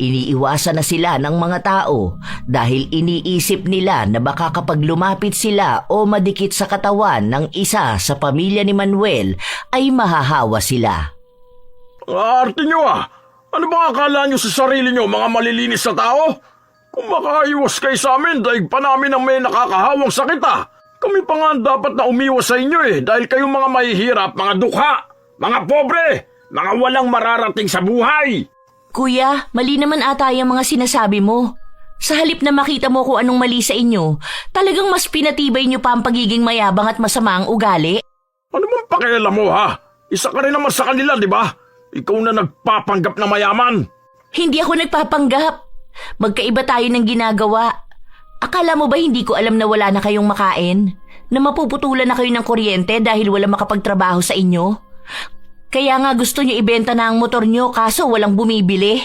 Iniiwasan na sila ng mga tao dahil iniisip nila na baka kapag lumapit sila o madikit sa katawan ng isa sa pamilya ni Manuel ay mahahawa sila. Arte nyo ah! Ano ba akala nyo sa sarili nyo mga malilinis na tao? Kung makaiwas kayo sa amin, daig pa namin ang may nakakahawang sakit ah! Kami pa nga dapat na umiwas sa inyo dahil kayong mga mahihirap, mga dukha, mga pobre, mga walang mararating sa buhay. Kuya, mali naman ata yung mga sinasabi mo. Sa halip na makita mo kung anong mali sa inyo, talagang mas pinatibay nyo pa ang pagiging mayabang at masama ang ugali. Ano bang pakialam mo ha? Isa ka rin naman sa kanila, di ba? Ikaw na nagpapanggap na mayaman. Hindi ako nagpapanggap. Magkaiba tayo ng ginagawa. Akala mo ba hindi ko alam na wala na kayong makain? Na mapuputulan na kayo ng kuryente dahil wala makapagtrabaho sa inyo? Kaya nga gusto nyo ibenta na ang motor nyo kaso walang bumibili.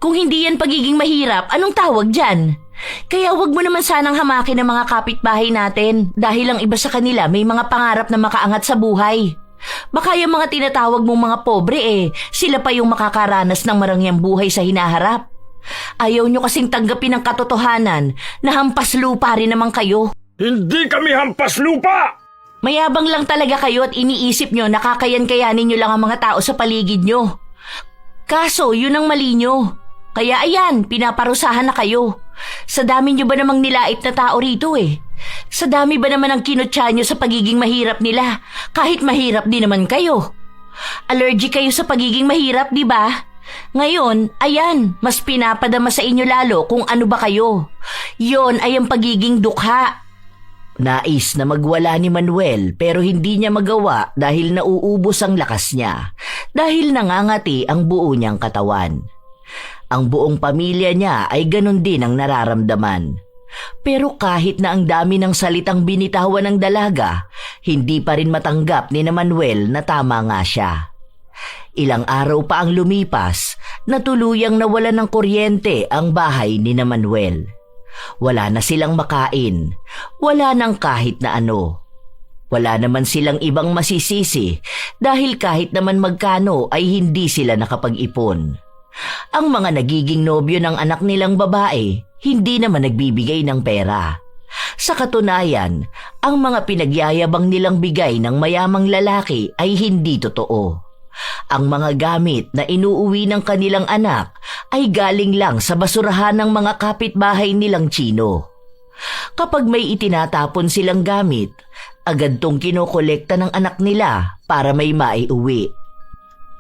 Kung hindi yan pagiging mahirap, anong tawag dyan? Kaya wag mo naman sanang hamakin ang mga kapitbahay natin dahil ang iba sa kanila may mga pangarap na makaangat sa buhay. Baka yung mga tinatawag mong mga pobre sila pa yung makakaranas ng marangyang buhay sa hinaharap. Ayaw nyo kasing tanggapin ang katotohanan na hampas lupa rin naman kayo. Hindi kami hampas lupa! Mayabang lang talaga kayo at iniisip nyo na kakayan-kayanin nyo lang ang mga tao sa paligid nyo. Kaso, yun ang mali nyo. Kaya ayan, pinaparusahan na kayo. Sa dami nyo ba namang nilait na tao rito Sa dami ba naman ang kinutya nyo sa pagiging mahirap nila, kahit mahirap din naman kayo? Allergic kayo sa pagiging mahirap, di ba? Ngayon, ayan, mas pinapadama sa inyo lalo kung ano ba kayo. Yon ay ang pagiging dukha. Nais na magwala ni Manuel pero hindi niya magawa dahil nauubos ang lakas niya, dahil nangangati ang buo niyang katawan. Ang buong pamilya niya ay ganun din ang nararamdaman. Pero kahit na ang dami ng salitang binitawan ng dalaga, hindi pa rin matanggap ni na Manuel na tama nga siya. Ilang araw pa ang lumipas na tuluyang nawala ng kuryente ang bahay ni na Manuel. Wala na silang makain, wala nang kahit na ano. Wala naman silang ibang masisisi dahil kahit naman magkano ay hindi sila nakapag-ipon. Ang mga nagiging nobyo ng anak nilang babae, hindi naman nagbibigay ng pera. Sa katunayan, ang mga pinagyayabang nilang bigay ng mayamang lalaki ay hindi totoo. Ang mga gamit na inuuwi ng kanilang anak ay galing lang sa basurahan ng mga kapitbahay nilang Chino. Kapag may itinatapon silang gamit, agad tong kinokolekta ng anak nila para may maiuwi.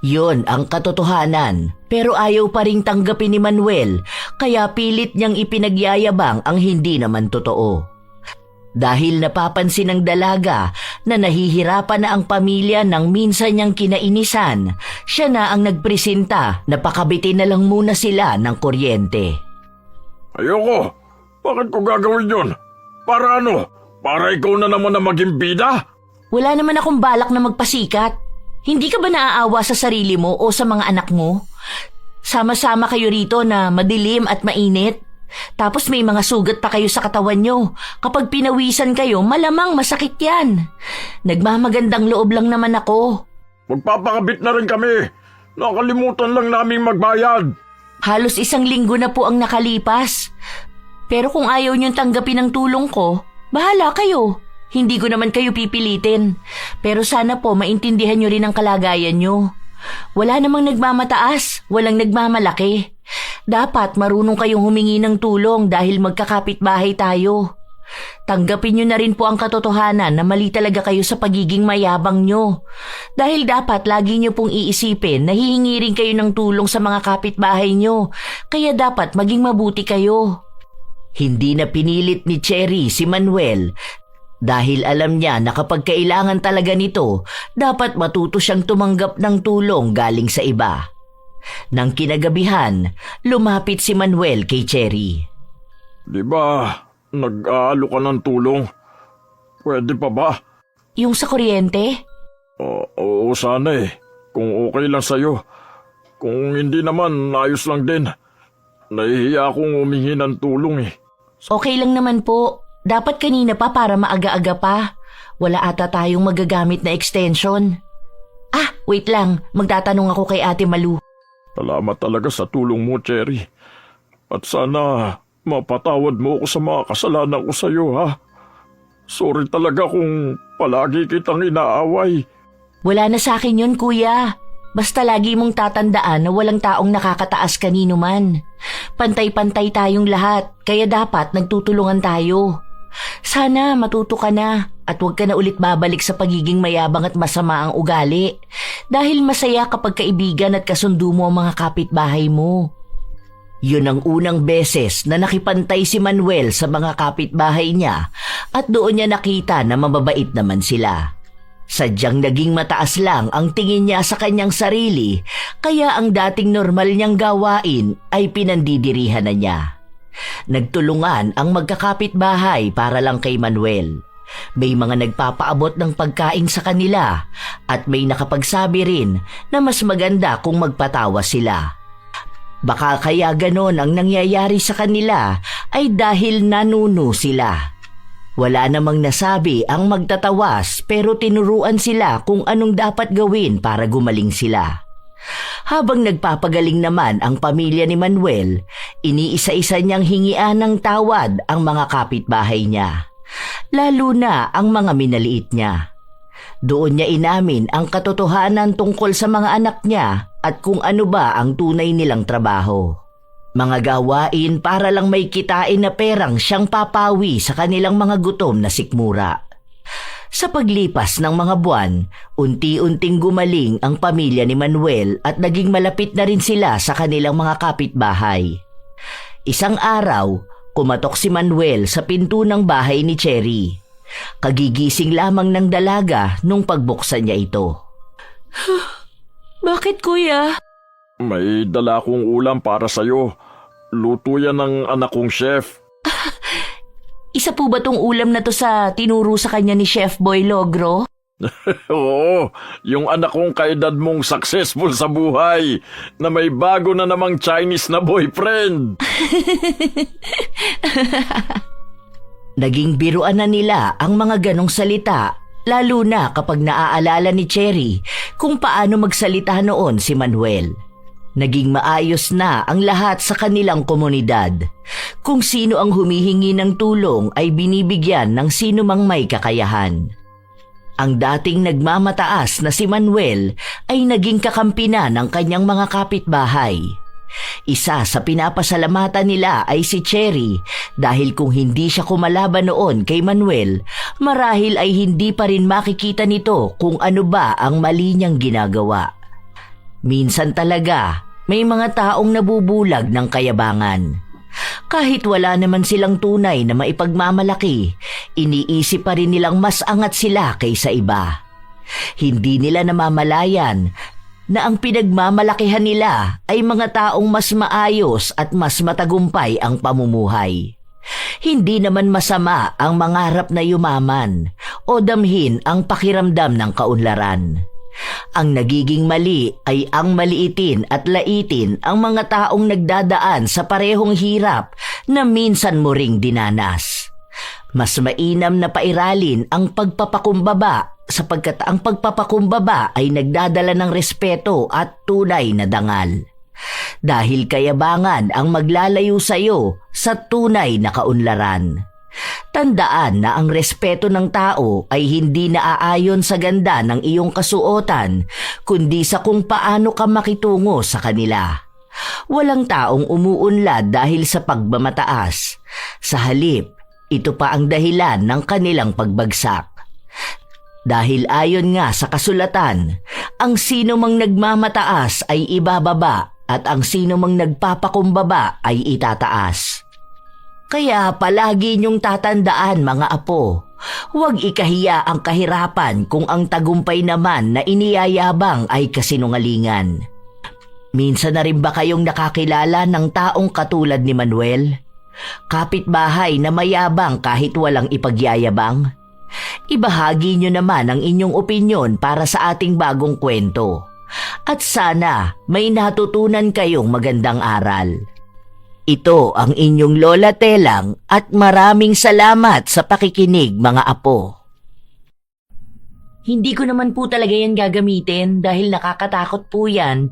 Yon ang katotohanan, pero ayaw pa ring tanggapin ni Manuel, kaya pilit niyang ipinagyayabang ang hindi naman totoo. Dahil napapansin ng dalaga na nahihirapan na ang pamilya ng minsan niyang kinainisan, siya na ang nagpresenta na pakabitin na lang muna sila ng kuryente. Ayoko! Bakit ko gagawin yun? Para ano? Para ikaw na naman na maging bida? Wala naman akong balak na magpasikat. Hindi ka ba naaawa sa sarili mo o sa mga anak mo? Sama-sama kayo rito na madilim at mainit. Tapos may mga sugat pa kayo sa katawan nyo. Kapag pinawisan kayo, malamang masakit yan. Nagmamagandang loob lang naman ako. Magpapakabit na rin kami. Nakalimutan lang naming magbayad. Halos 1 linggo na po ang nakalipas. Pero kung ayaw niyong tanggapin ang tulong ko, bahala kayo. Hindi ko naman kayo pipilitin. Pero sana po maintindihan niyo rin ang kalagayan niyo. Wala namang nagmamataas, walang nagmamalaki. Dapat marunong kayong humingi ng tulong dahil magkakapitbahay tayo. Tanggapin niyo na rin po ang katotohanan na mali talaga kayo sa pagiging mayabang niyo. Dahil dapat lagi niyo pong iisipin na hihingi rin kayo ng tulong sa mga kapitbahay niyo. Kaya dapat maging mabuti kayo. Hindi na pinilit ni Cherry si Manuel dahil alam niya na kapag kailangan talaga nito, dapat matuto siyang tumanggap ng tulong galing sa iba. Nang kinagabihan, lumapit si Manuel kay Cherry. Di ba, nag-aalo ka ng tulong? Pwede pa ba? Yung sa kuryente? Oo, sana eh. Kung okay lang sa'yo. Kung hindi naman, ayos lang din. Nahihiya akong humingi ng tulong eh. Okay lang naman po. Dapat kanina pa para maaga-aga pa. Wala ata tayong magagamit na extension. Wait lang. Magtatanong ako kay Ate Malu. Salamat talaga sa tulong mo, Cherry. At sana mapatawad mo ako sa mga kasalanan ko sa'yo, ha? Sorry talaga kung palagi kitang inaaway. Wala na sa akin yun, kuya. Basta lagi mong tatandaan na walang taong nakakataas kanino man. Pantay-pantay tayong lahat, kaya dapat nagtutulungan tayo. Sana matuto ka na at huwag ka na ulit babalik sa pagiging mayabang at masama ang ugali. Dahil masaya kapag kaibigan at kasundo mo ang mga kapitbahay mo. Yun ang unang beses na nakipantay si Manuel sa mga kapitbahay niya at doon niya nakita na mababait naman sila. Sadyang naging mataas lang ang tingin niya sa kanyang sarili, kaya ang dating normal niyang gawain ay pinandidirihan na niya. Nagtulungan ang magkakapitbahay para lang kay Manuel. May mga nagpapaabot ng pagkain sa kanila at may nakapagsabi rin na mas maganda kung magpatawa sila. Baka kaya ganon ang nangyayari sa kanila ay dahil nanuno sila. Wala namang nasabi ang magtatawas pero tinuruan sila kung anong dapat gawin para gumaling sila. Habang nagpapagaling naman ang pamilya ni Manuel, iniisa-isa niyang hingian ng tawad ang mga kapitbahay niya. Lalo na ang mga minaliit niya. Doon niya inamin ang katotohanan tungkol sa mga anak niya at kung ano ba ang tunay nilang trabaho. Mga gawain para lang may kitain na perang siyang papawi sa kanilang mga gutom na sikmura. Sa paglipas ng mga buwan, unti-unting gumaling ang pamilya ni Manuel at naging malapit na rin sila sa kanilang mga kapitbahay. Isang araw, kumatok si Manuel sa pinto ng bahay ni Cherry. Kagigising lamang ng dalaga nung pagbuksan niya ito. Bakit, kuya? May dala akong ulam para sa'yo. Luto yan ng anak kong chef. Isa po ba tong ulam na to sa tinuro sa kanya ni Chef Boy Logro? Oo, yung anak kong kaedad mong successful sa buhay na may bago na namang Chinese na boyfriend. Naging biruan na nila ang mga ganong salita, lalo na kapag naaalala ni Cherry kung paano magsalita noon si Manuel. Naging maayos na ang lahat sa kanilang komunidad. Kung sino ang humihingi ng tulong ay binibigyan ng sino mang may kakayahan. Ang dating nagmamataas na si Manuel ay naging kakampi na ng kanyang mga kapitbahay. Isa sa pinapasalamatan nila ay si Cherry dahil kung hindi siya kumalaban noon kay Manuel, marahil ay hindi pa rin makikita nito kung ano ba ang mali niyang ginagawa. Minsan talaga, may mga taong nabubulag ng kayabangan. Kahit wala naman silang tunay na maipagmamalaki, iniisip pa rin nilang mas angat sila kaysa iba. Hindi nila namamalayan na ang pinagmamalakihan nila ay mga taong mas maayos at mas matagumpay ang pamumuhay. Hindi naman masama ang mangarap na yumaman o damhin ang pakiramdam ng kaunlaran. Ang nagiging mali ay ang maliitin at laitin ang mga taong nagdadaan sa parehong hirap na minsan mo ring dinanas. Mas mainam na pairalin ang pagpapakumbaba sapagkat ang pagpapakumbaba ay nagdadala ng respeto at tunay na dangal. Dahil kayabangan ang maglalayo sa iyo sa tunay na kaunlaran. Tandaan na ang respeto ng tao ay hindi naaayon sa ganda ng iyong kasuotan, kundi sa kung paano ka makitungo sa kanila. Walang taong umuunlad dahil sa pagmamataas. Sa halip, ito pa ang dahilan ng kanilang pagbagsak. Dahil ayon nga sa kasulatan, ang sino mang nagmamataas ay ibababa at ang sino mang nagpapakumbaba ay itataas. Kaya palagi niyong tatandaan mga apo, huwag ikahiya ang kahirapan kung ang tagumpay naman na iniyayabang ay kasinungalingan. Minsan na rin ba kayong nakakilala ng taong katulad ni Manuel? Kapitbahay na mayabang kahit walang ipagyayabang? Ibahagi niyo naman ang inyong opinyon para sa ating bagong kwento. At sana may natutunan kayong magandang aral. Ito ang inyong Lola Telang at maraming salamat sa pakikinig mga apo. Hindi ko naman po talaga yan gagamitin dahil nakakatakot po yan.